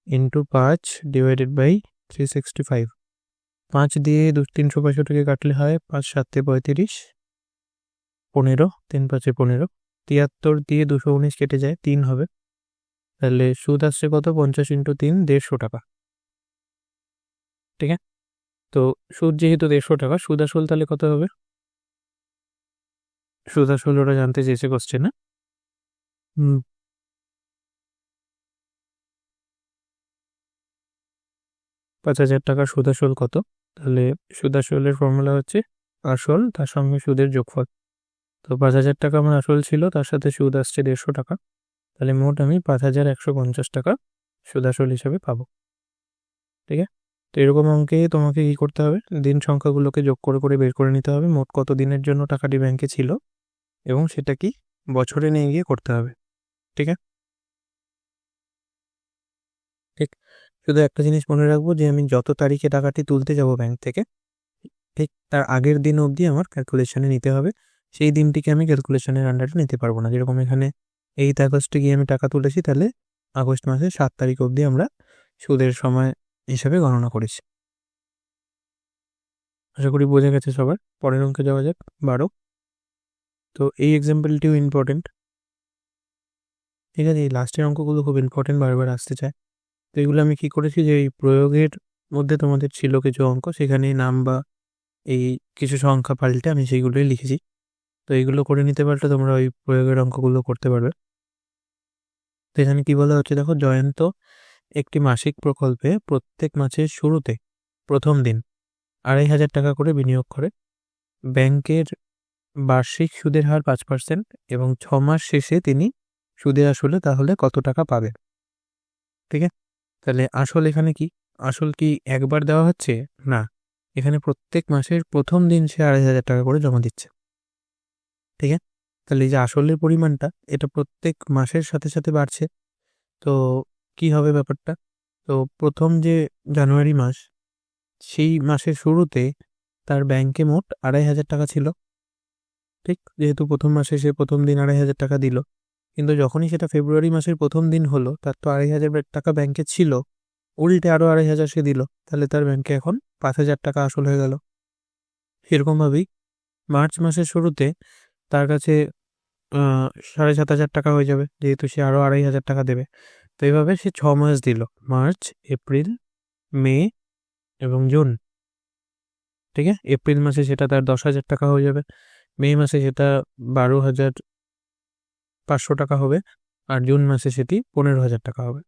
ইন্টু 5 ডিভাইডেড বাই 365। 5 দিয়ে 365কে কাটলে হয় 5 7 35, 15, 3 5 15, 73 দিয়ে 219 কেটে যায় 3 হবে, তাহলে সুদ আসছে কত? 50 ইন্টু 3 150 টাকা, ঠিক আছে? তো সুদ যেহেতু 150 টাকা, সুদ আসল তাহলে কত হবে? সুদ আসল ওরা জানতে চেয়েছে কোশ্চেনে। 5,000 টাকা সুদ আসল কত? তাহলে সুদ আসলের ফর্মুলা হচ্ছে আসল তার সঙ্গে সুদের যোগফল। তো 5,000 টাকা আমার আসল ছিল, তার সাথে সুদ আসছে 150 টাকা, তাহলে মোট আমি 5,150 টাকা সুদ আসল হিসাবে পাবো, ঠিক আছে? তো এরকম অঙ্কে তোমাকে কি করতে হবে, দিন সংখ্যাগুলোকে যোগ করে করে বের করে নিতে হবে মোট কত দিনের জন্য টাকাটি ব্যাংকে ছিল, এবং সেটা কি বছরে নিয়ে গিয়ে করতে হবে, ঠিক আছে? ঠিক, শুধু একটা জিনিস মনে রাখবো যে আমি যত তারিখে টাকাটি তুলতে যাব ব্যাংক থেকে, ঠিক তার আগের দিন অবধি আমার ক্যালকুলেশনে নিতে হবে। সেই দিনটিকে আমি ক্যালকুলেশনের আন্ডারে নিতে পারবো না। যেরকম এখানে 8 আগস্টে গিয়ে আমি টাকা তুলেছি, তাহলে আগস্ট মাসের 7 তারিখ অবধি আমরা সুদের সময় হিসাবে গণনা করেছি। আশা করি বোঝা গেছে সবার। পরের অঙ্কে যাওয়া যাক, 12। তো এই এক্সাম্পলটিও ইম্পর্টেন্ট, ঠিক আছে। এই লাস্টের অঙ্কগুলো খুব ইম্পর্টেন্ট, বারবার আসতে চায়। তো এগুলো আমি কি করেছি, যে এই প্রয়োগের মধ্যে তোমাদের ছিল কিছু অঙ্ক, সেখানে নাম বা এই কিছু সংখ্যা পাল্টে আমি সেইগুলোই লিখেছি। তো এইগুলো করে নিতে পারলে তোমরা ওই প্রয়োগের অঙ্কগুলো করতে পারবে। তো এখানে কি বলা হচ্ছে দেখো, জয়ন্ত একটি মাসিক প্রকল্পে প্রত্যেক মাসের শুরুতে প্রথম দিন 2,500 টাকা করে বিনিয়োগ করে। ব্যাংকের বার্ষিক সুদের হার 5% এবং 6 মাস শেষে তিনি সুদে আসলে তাহলে কত টাকা পাবে। ঠিক আছে, তাহলে আসল এখানে কি, আসল কি একবার দেওয়া হচ্ছে না, এখানে প্রত্যেক মাসের প্রথম দিন সে 2,500 টাকা করে জমা দিচ্ছে। ঠিক আছে, তাহলে এই যে আসলের পরিমাণটা, এটা প্রত্যেক মাসের সাথে সাথে বাড়ছে। তো কি হবে ব্যাপারটা, তো প্রথম যে জানুয়ারি মাস, সেই মাসের শুরুতে তার ব্যাংকে মোট 2,500 টাকা ছিল। ঠিক, যেহেতু প্রথম মাসে সে প্রথম দিন 2,500 টাকা দিল, কিন্তু যখনই সেটা ফেব্রুয়ারি মাসের প্রথম দিন হলো, তার তো 2,500 টাকা ব্যাংকে ছিল, উল্টে আরও 2,500 সে দিল, তাহলে তার ব্যাংকে এখন 5,000 টাকা আসল হয়ে গেল। এরকমভাবেই মার্চ মাসের শুরুতে তার কাছে 7,500 টাকা হয়ে যাবে, যেহেতু সে আরও 2,500 টাকা দেবে। তো এইভাবে সে 6 মাস দিল, মার্চ, এপ্রিল, মে এবং জুন। ঠিক আছে, এপ্রিল মাসে সেটা তার 10,000 টাকা হয়ে যাবে, মে মাসে সেটা 12,500 টাকা হবে, আর জুন মাসে সেটি 15,000 টাকা হবে।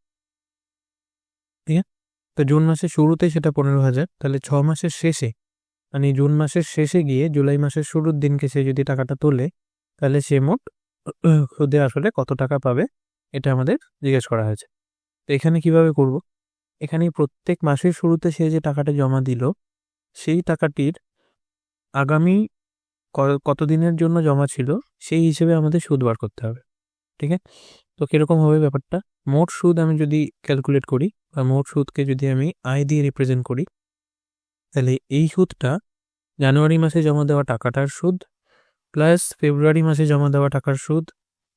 ঠিক আছে, তো জুন মাসের শুরুতে সেটা 15,000, তাহলে 6 মাসের শেষে, মানে জুন মাসের শেষে গিয়ে জুলাই মাসের শুরুর দিনকে সে যদি টাকাটা তোলে, তাহলে সে মোট সুদে আসলে কত টাকা পাবে, এটা আমাদের জিজ্ঞেস করা হয়েছে। তো এখানে কিভাবে করব, এখানে প্রত্যেক মাসের শুরুতে সে যে টাকাটা জমা দিল, সেই টাকাটির আগামী কত দিনের জন্য জমা ছিল, সেই হিসেবে আমাদের সুদ বার করতে হবে। ঠিক আছে, তো কীরকম হবে ব্যাপারটা, মোট সুদ আমি যদি ক্যালকুলেট করি, বা মোট সুদকে যদি আমি আয় দিয়ে রিপ্রেজেন্ট করি, তাহলে এই সুদটা জানুয়ারি মাসে জমা দেওয়া টাকাটার সুদ, প্লাস ফেব্রুয়ারি মাসে জমা দেওয়া টাকার সুদ,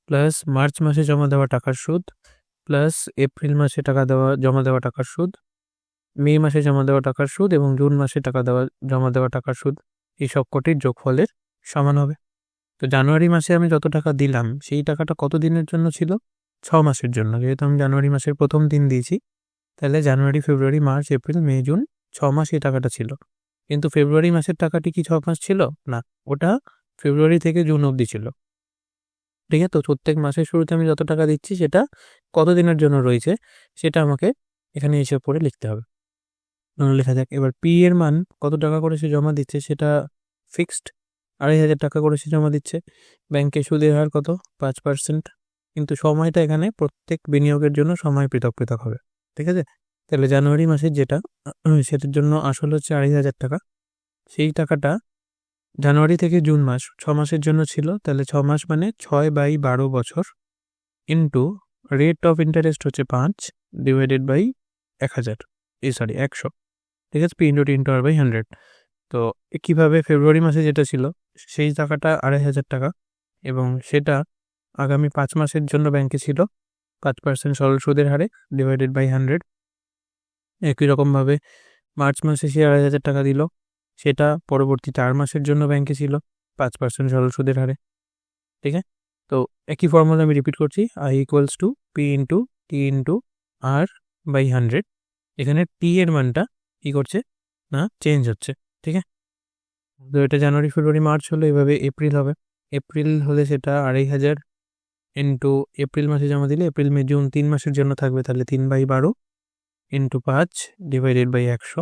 প্লাস মার্চ মাসে জমা দেওয়া টাকার সুদ, প্লাস এপ্রিল মাসে জমা দেওয়া টাকার সুদ, মে মাসে জমা দেওয়া টাকার সুদ এবং জুন মাসে জমা দেওয়া টাকার সুদ, এই সবকটির যোগফলের সমান হবে। তো জানুয়ারি মাসে আমি যত টাকা দিলাম, সেই টাকাটা কত দিনের জন্য ছিল, 6 মাসের জন্য। যেহেতু আমি জানুয়ারি মাসের প্রথম দিন দিয়েছি, তাহলে জানুয়ারি, ফেব্রুয়ারি, মার্চ, এপ্রিল, মে, জুন 6 মাস এই টাকাটা ছিল। কিন্তু ফেব্রুয়ারি মাসের টাকাটি কি 6 মাস ছিল না, ওটা ফেব্রুয়ারি থেকে জুন অবধি ছিল। ঠিক আছে, তো প্রত্যেক মাসের শুরুতে আমি যত টাকা দিচ্ছি, সেটা কত দিনের জন্য রয়েছে, সেটা আমাকে এখানে হিসেব করে লিখতে হবে। লেখা যাক, এবার পি এর মান কত টাকা করে সে জমা দিচ্ছে, সেটা ফিক্সড, 2,500 টাকা করে সে জমা দিচ্ছে। ব্যাংকে সুদের হার কত, 5%, কিন্তু সময়টা এখানে প্রত্যেক বিনিয়োগের জন্য সময় পৃথক পৃথক হবে। ঠিক আছে, তাহলে জানুয়ারি মাসের যেটা, সেটার জন্য আসল হচ্ছে 2,500 টাকা, সেই টাকাটা জানুয়ারি থেকে জুন মাস 6 মাসের জন্য ছিল, তাহলে 6 মাস মানে 6/12 বছর ইন্টু রেট অফ ইন্টারেস্ট হচ্ছে 5 ডিভাইডেড বাই 100। ঠিক আছে, P into T into R by 100। তো কীভাবে, ফেব্রুয়ারি মাসে যেটা ছিল সেই টাকাটা 2,500 টাকা, এবং সেটা আগামী 5 মাসের জন্য ব্যাংকে ছিল 5% সরল সুদের হারে ডিভাইডেড বাই 100। একই রকমভাবে মার্চ মাসে সে 2,500 টাকা দিল, সেটা পরবর্তী 4 মাসের জন্য ব্যাংকে ছিল 5% সরল সুদের হারে। ঠিক আছে, তো একই ফর্মুলা আমি রিপিট করছি, I equals to P into T into R by 100। এখানে টি এর মানটা কী করছে না, চেঞ্জ হচ্ছে। ঠিক আছে, তো এটা জানুয়ারি, ফেব্রুয়ারি, মার্চ হলে, এভাবে এপ্রিল হবে। এপ্রিল হলে সেটা 2,500 ইন্টু এপ্রিল মাসে জমা দিলে এপ্রিল, মে, জুন 3 মাসের জন্য থাকবে, তাহলে 3/12 into 5 divided by 100,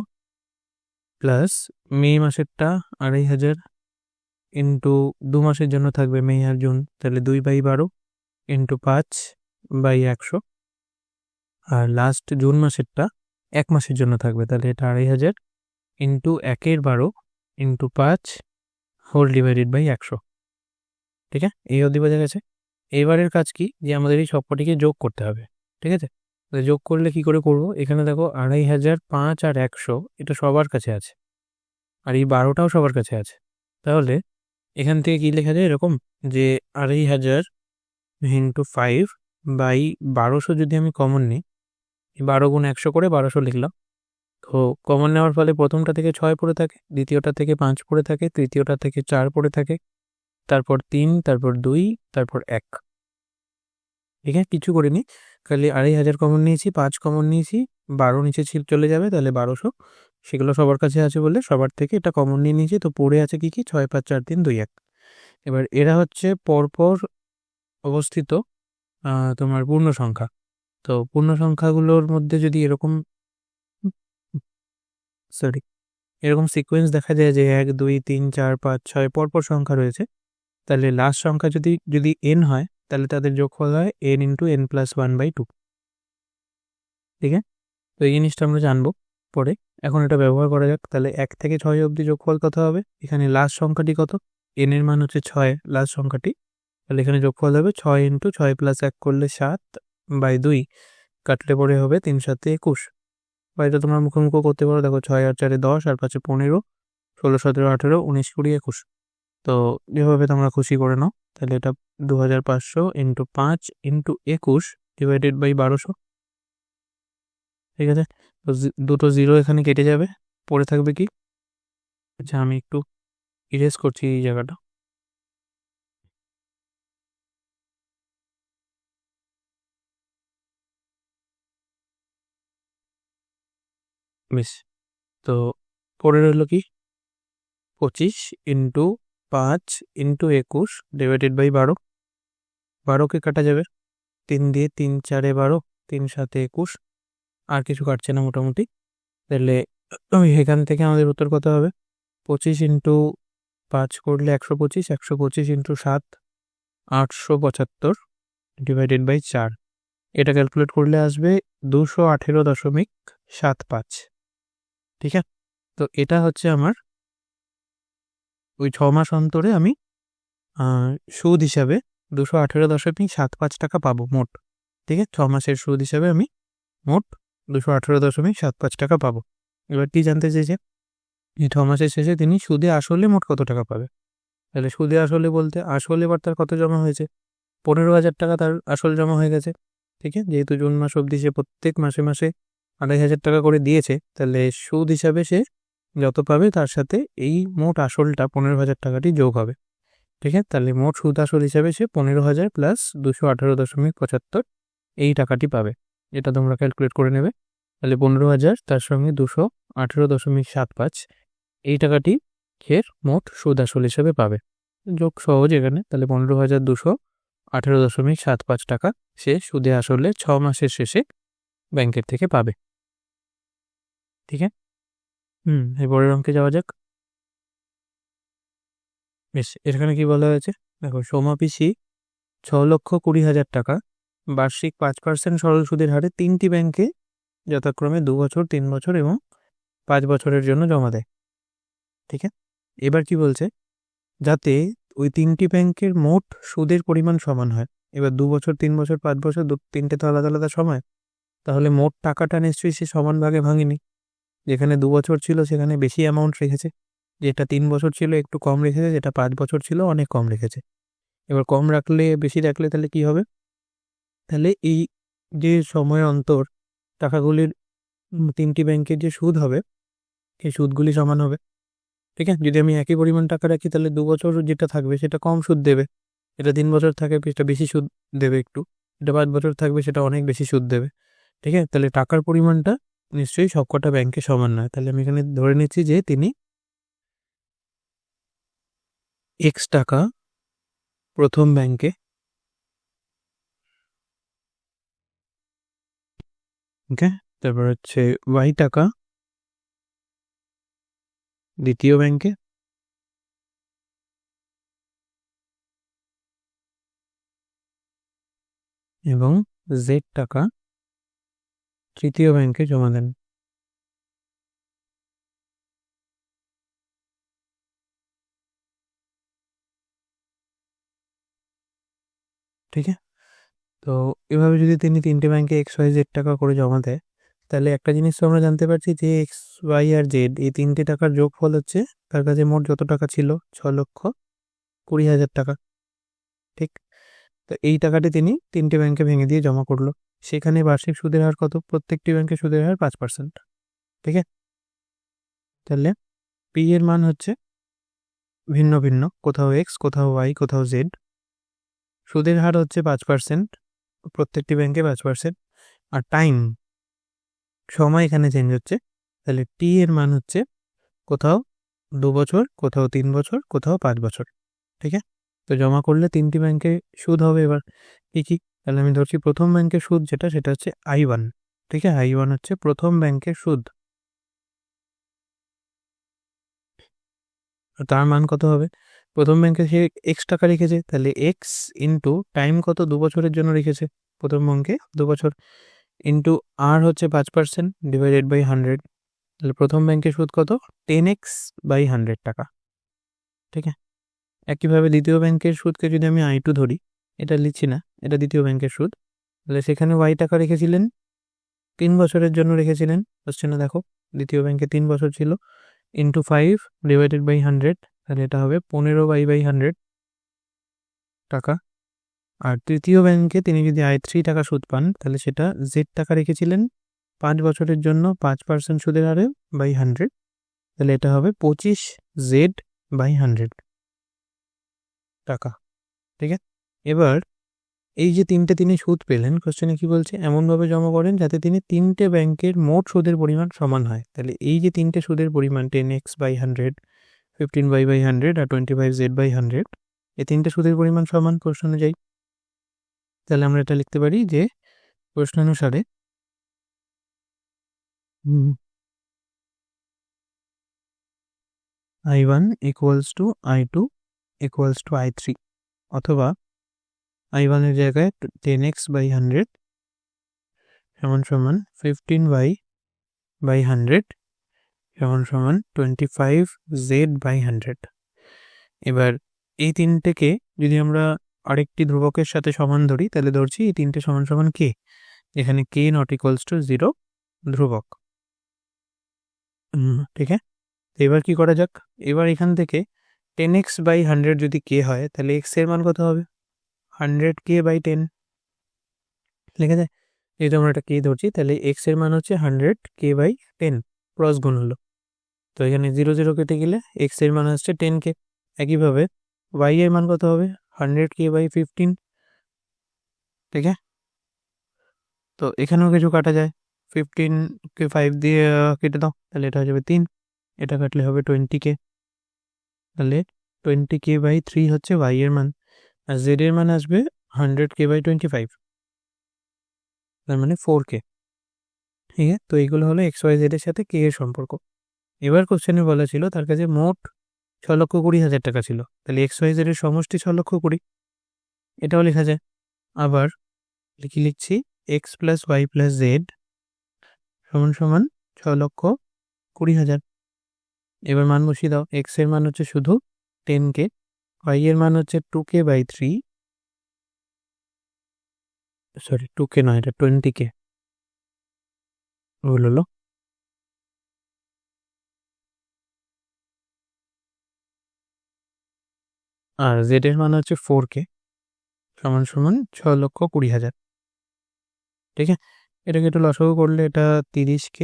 plus May মাসেরটা 2,500 ইন্টু 2 মাসের জন্য থাকবে, মে আর জুন, তাহলে 2/12 ইন্টু 5/100, আর লাস্ট জুন মাসেরটা 1 মাসের জন্য থাকবে, তাহলে এটা 2,500 into 1/12 into 5 whole divided by 100। ঠিক আছে, এই অবধি বোঝা গেছে। এবারের কাজ কি, যে আমাদের এই সবকটিকে যোগ করতে হবে। ঠিক আছে, যোগ করলে কি করে করব? এখানে দেখো 2500, 5 আর 100 এটা সবার কাছে আছে, আর এই 12টাও সবার কাছে আছে। তাহলে এখান থেকে কি লেখা যায় এরকম, যে 2500 ইন্টু 5 বাই 1200 যদি আমি কমন নিই, 12 গুণ 100 করে 1200 লিখলাম। তো কমন নেওয়ার ফলে প্রথমটা থেকে 6 পড়ে থাকে, দ্বিতীয়টা থেকে 5 পড়ে থাকে, তৃতীয়টা থেকে 4 পড়ে থাকে, তারপর 3, তারপর 2, তারপর 1। ঠিক আছে, কিছু করিনি, খালি 2500 কমন নিয়েছি, 5 কমন নিয়েছি, 12 নিচে চলে যাবে, তাহলে 1200, সেগুলো সবার কাছে আছে বলে সবার থেকে এটা কমন নিয়ে নিয়েছি। তো পড়ে আছে কি কি, 6, 5, 4, 3, 2, 1। এবার এরা হচ্ছে পরপর অবস্থিত তোমার পূর্ণ সংখ্যা। তো পূর্ণ সংখ্যাগুলোর মধ্যে যদি এরকম সিকোয়েন্স দেখা যায় যে 1, 2, 3, 4, 5, 6 পরপর সংখ্যা রয়েছে, তাহলে লাস্ট সংখ্যা যদি n হয়, তাহলে তাদের যোগফল হয় n ইন্টু n প্লাস 1/2। ঠিক আছে, তো এই জিনিসটা আমরা জানবো পরে, এখন এটা ব্যবহার করা যাক। তাহলে 1 থেকে 6 অবধি যোগফল কত হবে? এখানে লাস্ট সংখ্যাটি কত? n এর মান হচ্ছে 6, লাস্ট সংখ্যাটি, তাহলে এখানে যোগফল হবে 6 ইন্টু 6 প্লাস 1 করলে 7/2, কাটলে পরে হবে 3 7 21। বা এটা তোমরা মুখোমুখি করতে পারো, দেখো 6 আর 4 10 আর 5 15, 16 17 18 19 20 21। তো যেভাবে তোমরা খুশি করে নাও। তাহলে এটা 2500 ইন্টু 5 ইন্টু 21 ডিভাইডেড বাই 1200। ঠিক আছে, তো দুটো জিরো এখানে কেটে যাবে, পড়ে থাকবে কি? আচ্ছা, আমি একটু ইরেজ করছি এই জায়গাটা। বেশ, তো পড়ে রইল কি? 25 ইন্টু 5 ইন্টু 21 ডিভাইডেড বাই 12। 12কে কাটা যাবে 3 দিয়ে, 3 4 12, 3 7 21, আর কিছু কাটছে না মোটামুটি। তাহলে এখান থেকে আমাদের উত্তর কত হবে? 25 ইন্টু 5 করলে 125, 125 ইন্টু 7 875 ডিভাইডেড বাই 4। এটা ক্যালকুলেট করলে আসবে 218.75। ঠিক আছে, তো এটা হচ্ছে আমার ওই 6 মাস অন্তরে আমি সুদ হিসাবে 218.75 টাকা পাবো মোট। ঠিক আছে, 6 মাসের সুদ হিসাবে আমি মোট 218.75 টাকা পাবো। এবার কি জানতে চেয়েছে, এই 6 মাসের শেষে তিনি সুদে আসলে মোট কত টাকা পাবে? তাহলে সুদে আসলে বলতে আসল এবার তার কত জমা হয়েছে? 15,000 টাকা তার আসল জমা হয়ে গেছে। ঠিক আছে, যেহেতু জুন মাস অবধি সে প্রত্যেক মাসে মাসে 2,500 টাকা করে দিয়েছে, তাহলে সুদ হিসাবে সে যত পাবে তার সাথে এই মোট আসলটা 15,000 টাকাটি যোগ হবে। ঠিক আছে, তাহলে মোট সুদ আসল হিসাবে সে 15,000 প্লাস 218.75 এই টাকাটি পাবে। এটা তোমরা ক্যালকুলেট করে নেবে। তাহলে 15,000 তার সঙ্গে 218.75 এই টাকাটি এর মোট সুদ আসল হিসেবে পাবে। যোগ সহজ এখানে, তাহলে 15,218.75 টাকা সে সুদে আসলে 6 মাসের শেষে ব্যাংকের থেকে পাবে। ঠিক আছে, এরপরের অঙ্কে যাওয়া যাক। বেশ, এখানে কি বলা হয়েছে দেখো, সোমা পিসি 6,20,000 টাকা বার্ষিক 5% সরল সুদের হারে 3টি ব্যাংকে যথাক্রমে 2 বছর, 3 বছর এবং 5 বছরের জন্য জমা দেয়। ঠিক আছে, এবার কি বলছে, যাতে ওই 3টি ব্যাংকের মোট সুদের পরিমাণ সমান হয়। এবার 2 বছর, 3 বছর, 5 বছর, তিনটে তো আলাদা আলাদা সময়, তাহলে মোট টাকাটা নিশ্চয়ই সে সমান ভাগে ভাঙেনি। যেখানে 2 বছর ছিল সেখানে বেশি অ্যামাউন্ট রেখেছে, যেটা 3 বছর ছিল একটু কম রেখেছে, যেটা 5 বছর ছিল অনেক কম রেখেছে। এবার কম রাখলে বেশি রাখলে তাহলে কি হবে? তাহলে এই যে সময় অন্তর টাকাগুলির 3টি ব্যাংকের যে সুদ হবে, এই সুদগুলি সমান হবে। ঠিক আছে, যদি আমি একই পরিমাণ টাকা রাখি তাহলে 2 বছর যেটা থাকবে সেটা কম সুদ দেবে, এটা 3 বছর থাকে সেটা বেশি সুদ দেবে একটু, এটা 5 বছর থাকবে সেটা অনেক বেশি সুদ দেবে। ঠিক আছে, তাহলে টাকার পরিমাণটা নিশ্চয়ই সবকটা ব্যাংকে সমান নয়। তাহলে আমি এখানে ধরে নিচ্ছি যে তিনি এক্স টাকা প্রথম ব্যাংকে, ওকে, তারপর হচ্ছে ওয়াই টাকা দ্বিতীয় ব্যাংকে, এবং জেড টাকা তৃতীয় ব্যাংকে জমা দেন। ঠিক আছে, তো এভাবে যদি তিনি 3টে ব্যাংকে XYZ টাকা করে জমা দেয়, তাহলে একটা জিনিস তো আমরা জানতে পারছি যে XY আর Z এই 3টে টাকার যোগফল হচ্ছে তার কাছে মোট যত টাকা ছিল 6,20,000 টাকা। ঠিক, তো এই টাকাটি তিনি 3টে ব্যাংকে ভেঙে দিয়ে জমা করলো। সেখানে বার্ষিক সুদের হার কত? প্রত্যেকটি ব্যাংকে সুদের হার 5%। ঠিক আছে, তাহলে পি এর মান হচ্ছে ভিন্ন ভিন্ন, কোথাও এক্স, কোথাও ওয়াই, কোথাও জেড। সুদের হার হচ্ছে 5%, প্রত্যেকটি ব্যাংকে 5%। আর টাইম, সময় এখানে চেঞ্জ হচ্ছে, তাহলে টি এর মান হচ্ছে কোথাও 2 বছর, কোথাও 3 বছর, কোথাও 5 বছর। ঠিক আছে, তো জমা করলে 3টি ব্যাংকে সুদ হবে। এবার কি, তাহলে আমি ধরছি প্রথম ব্যাংকের সুদ যেটা, সেটা হচ্ছে I1। ঠিক আছে, I1 হচ্ছে প্রথম ব্যাংকের সুদ। তার মান কত হবে? প্রথম ব্যাংকে সে এক্স টাকা রেখেছে, তাহলে এক্স ইন্টু টাইম কত? 2 বছরের জন্য রেখেছে প্রথম ব্যাংকে 2 বছর, ইন্টু আর হচ্ছে 5% ডিভাইডেড বাই 100। তাহলে প্রথম ব্যাংকের সুদ কত? 10x বাই 100 টাকা। ঠিক আছে, একইভাবে দ্বিতীয় ব্যাংকের সুদকে যদি আমি I2 ধরি, এটা লিখছি না, এটা দ্বিতীয় ব্যাংকের সুদ, তাহলে সেখানে ওয়াই টাকা রেখেছিলেন, 3 বছরের জন্য রেখেছিলেন। কোশ্চেনে দেখো দ্বিতীয় ব্যাংকে 3 বছর ছিল, ইন্টু 5 ডিভাইডেড বাই 100, তাহলে এটা হবে 15/100 টাকা। আর তৃতীয় ব্যাংকে তিনি যদি I3 টাকা সুদ পান, তাহলে সেটা জেড টাকা রেখেছিলেন 5 বছরের জন্য 5% সুদের হারে বাই 100, তাহলে এটা হবে 25Z/100 টাকা। ঠিক আছে, এবার এই যে তিনি সুদ পেলেন, কোশ্চেনে কি বলছে? এমনভাবে জমা করেন যাতে তিনি 3টে ব্যাংকের মোট সুদের পরিমাণ সমান হয়। তাহলে এই যে 3টে সুদের পরিমাণ 10x/100, 15y/100 আর 25z/100, এই 3টে সুদের পরিমাণ সমান প্রশ্ন অনুযায়ী। তাহলে আমরা এটা লিখতে পারি যে প্রশ্ন অনুসারে I1 equals to I2 equals to I3, অথবা I1 এর জায়গায় 10x/100 সমান সমান 15y/100 সমান সমান 25z/100। এবার এই তিনটেকে যদি আমরা আরেকটি ধ্রুবকের সাথে সমান ধরি, তাহলে ধরছি এই তিনটে সমান সমান কে, এখানে কে নট ইকুয়ালস টু 0 ধ্রুবক। ঠিক আছে, এবার কি করা যাক? এবার এখান থেকে 10x/100 যদি কে হয়, তাহলে x এর মান কত হবে? 100k/10 লেখা যায়। যেহেতু আমরা এটা কে ধরছি, তাহলে x এর মান হচ্ছে 100k/10, ক্রস গুণ হলো, তো এখানে 0 0 কেটে গেলে x এর মান হচ্ছে 10k। একইভাবে y এর মান কত হবে? 100k/15। ঠিক আছে, তো এখানেও কিছু কাটা যায়, 15কে 5 দিয়ে কেটে দাও, তাহলে এটা হয়ে যাবে 3, এটা কাটলে হবে 20k, তাহলে 20k/3 হচ্ছে y এর মান, আর z এর মান আসবে 100k/25, তার মানে 4k। ঠিক আছে, তো এইগুলো হলো XYZ এর সাথে k এর সম্পর্ক। এবার কোশ্চেনে বলা ছিল তার কাছে মোট 6,20,000 টাকা ছিল, তাহলে XYZ এর সমষ্টি 6,20,000, এটাও লেখা যায়। আবার লিখছি x plus Y plus Z সমান সমান 6,20,000। এবার মান বসিয়ে দাও, x এর মান হচ্ছে শুধু 10k, y এর মান হচ্ছে 2k/3, সরি 2k নয়, এটা 20k ভুল হলো। আর জেড এর মান হচ্ছে 4k সমান সমান 6,20,000। ঠিক আছে, এটাকে একটু লসাগু করলে এটা 30k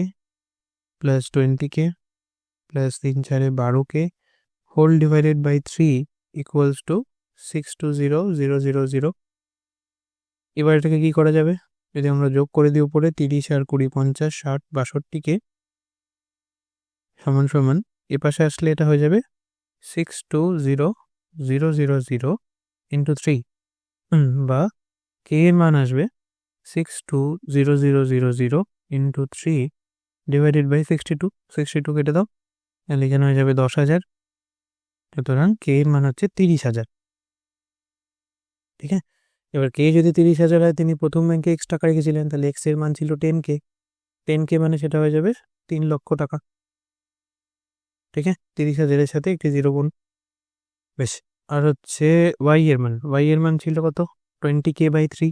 plus 20k plus 3 4 12k whole divided by 3 equals to 620,000। এবার এটাকে কি করা যাবে? যদি আমরা যোগ করে দিই উপরে 30 আর 20 50 60 62কে সমান সমান এ পাশে আসলে এটা হয়ে যাবে 620,000 ইন্টু 3, বা কে এর মান আসবে 620,000 ইন্টু 3 ডিভাইডেড বাই 62। 62 কেটে দাও, তাহলে এখানে হয়ে যাবে 10,000, সুতরাং কে এর মান হচ্ছে 30,000। ঠিক আছে, এবার কে যদি 30,000 হয়, তিনি প্রথম ব্যাংকে x টাকা রেখেছিলেন, তাহলে x এর মান ছিল 10k, 10k মানে সেটা হয়ে যাবে 3 লক্ষ টাকা। ঠিক আছে, 30,000 এর সাথে একটি 0 গুণ, বেশ। আর হচ্ছে y এর মান ছিল কত? 20k/3,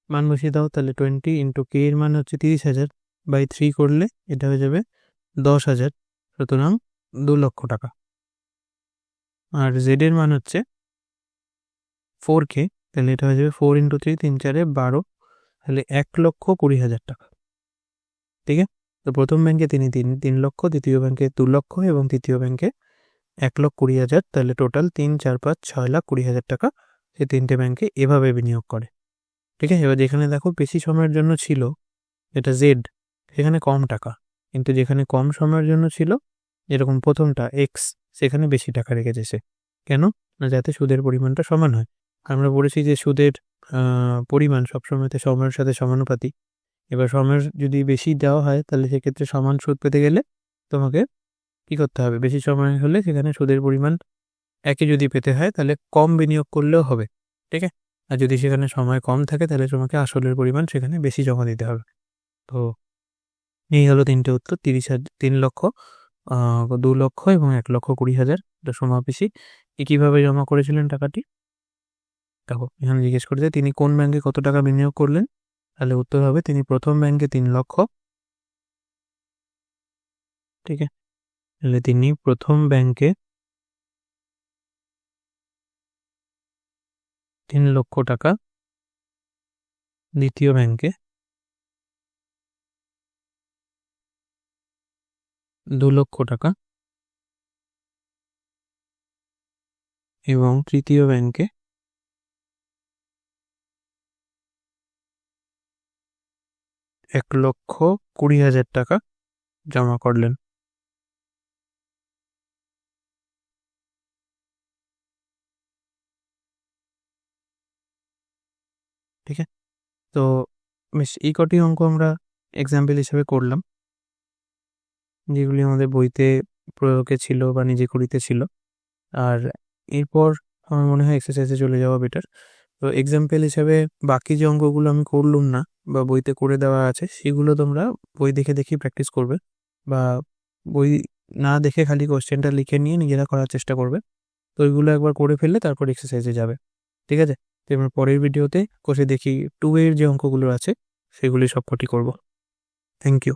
মান বসিয়ে দাও, তাহলে 20 ইন্টু কে এর মান হচ্ছে 30,000 বাই 3 করলে এটা হয়ে যাবে 10,000, সুতরাং 2 লক্ষ টাকা। আর জেড এর মান হচ্ছে 4K, তাহলে এটা হয়ে যাবে 4 ইন্টু 3, 3 4 12, তাহলে 1,20,000 টাকা। ঠিক আছে, তো প্রথম ব্যাংকে তিনি 3 লক্ষ, দ্বিতীয় ব্যাংকে 2 লক্ষ এবং তৃতীয় ব্যাংকে 1,20,000, তাহলে টোটাল 3 4 5 6,20,000 টাকা সে তিনটে ব্যাংকে এভাবে বিনিয়োগ করে। ঠিক আছে, এবার যেখানে দেখো বেশি সময়ের জন্য ছিল এটা জেড, সেখানে কম টাকা, কিন্তু যেখানে কম সময়ের জন্য ছিল যেরকম প্রথমটা এক্স, সেখানে বেশি টাকা রেখেছে সে। কেন না, যাতে সুদের পরিমাণটা সমান হয়। আমরা বলেছি যে সুদের পরিমাণ সবসময়তে সময়ের সাথে সমানুপাতি। এবার সময় যদি বেশি দেওয়া হয় তাহলে সেক্ষেত্রে সমান সুদ পেতে গেলে তোমাকে কি করতে হবে, বেশি সময় হলে সেখানে সুদের পরিমাণ একই যদি পেতে হয় তাহলে কম বিনিয়োগ করলেও হবে। ঠিক আছে, আর যদি সেখানে সময় কম থাকে তাহলে তোমাকে আসলের পরিমাণ সেখানে বেশি জমা দিতে হবে। তো এই হলো তিনটে উত্তর, 3 লক্ষ, 2 লক্ষ এবং 1,20,000। এটা সমাবেশী কিভাবে জমা করেছিলেন টাকাটি দেখো, এখানে জিজ্ঞেস করেছে তিনি কোন ব্যাংকে কত টাকা বিনিয়োগ করলেন, তাহলে উত্তর হবে তিনি প্রথম ব্যাংকে 3 লক্ষ। ঠিক আছে, তাহলে তিনি প্রথম ব্যাংকে 3 লক্ষ টাকা, দ্বিতীয় ব্যাংকে 2 লক্ষ টাকা এবং তৃতীয় ব্যাংকে 1,20,000 টাকা জমা করলেন। ঠিক আছে, তো বেশ এই কটি অঙ্ক আমরা এক্সাম্পল হিসেবে করলাম, যেগুলি আমাদের বইতে প্রয়োগে ছিল বা নিজে করিতে ছিল। আর এরপর আমার মনে হয় এক্সারসাইজে চলে যাওয়া বেটার। তো এক্সাম্পল হিসেবে বাকি যে অঙ্কগুলো আমি করলাম না বা বইতে করে দেওয়া আছে, সেগুলো তোমরা বই দেখে দেখি প্র্যাকটিস করবে, বা বই না দেখে খালি কোশ্চেনটা লিখে নিয়ে নিজেরা করার চেষ্টা করবে। তো ওইগুলো একবার করে ফেললে তারপর এক্সারসাইজে যাবে। ঠিক আছে, তো আমরা পরের ভিডিওতে কোষে দেখি 2 এর যে অঙ্কগুলো আছে সেগুলি সবকটি করব। Thank you.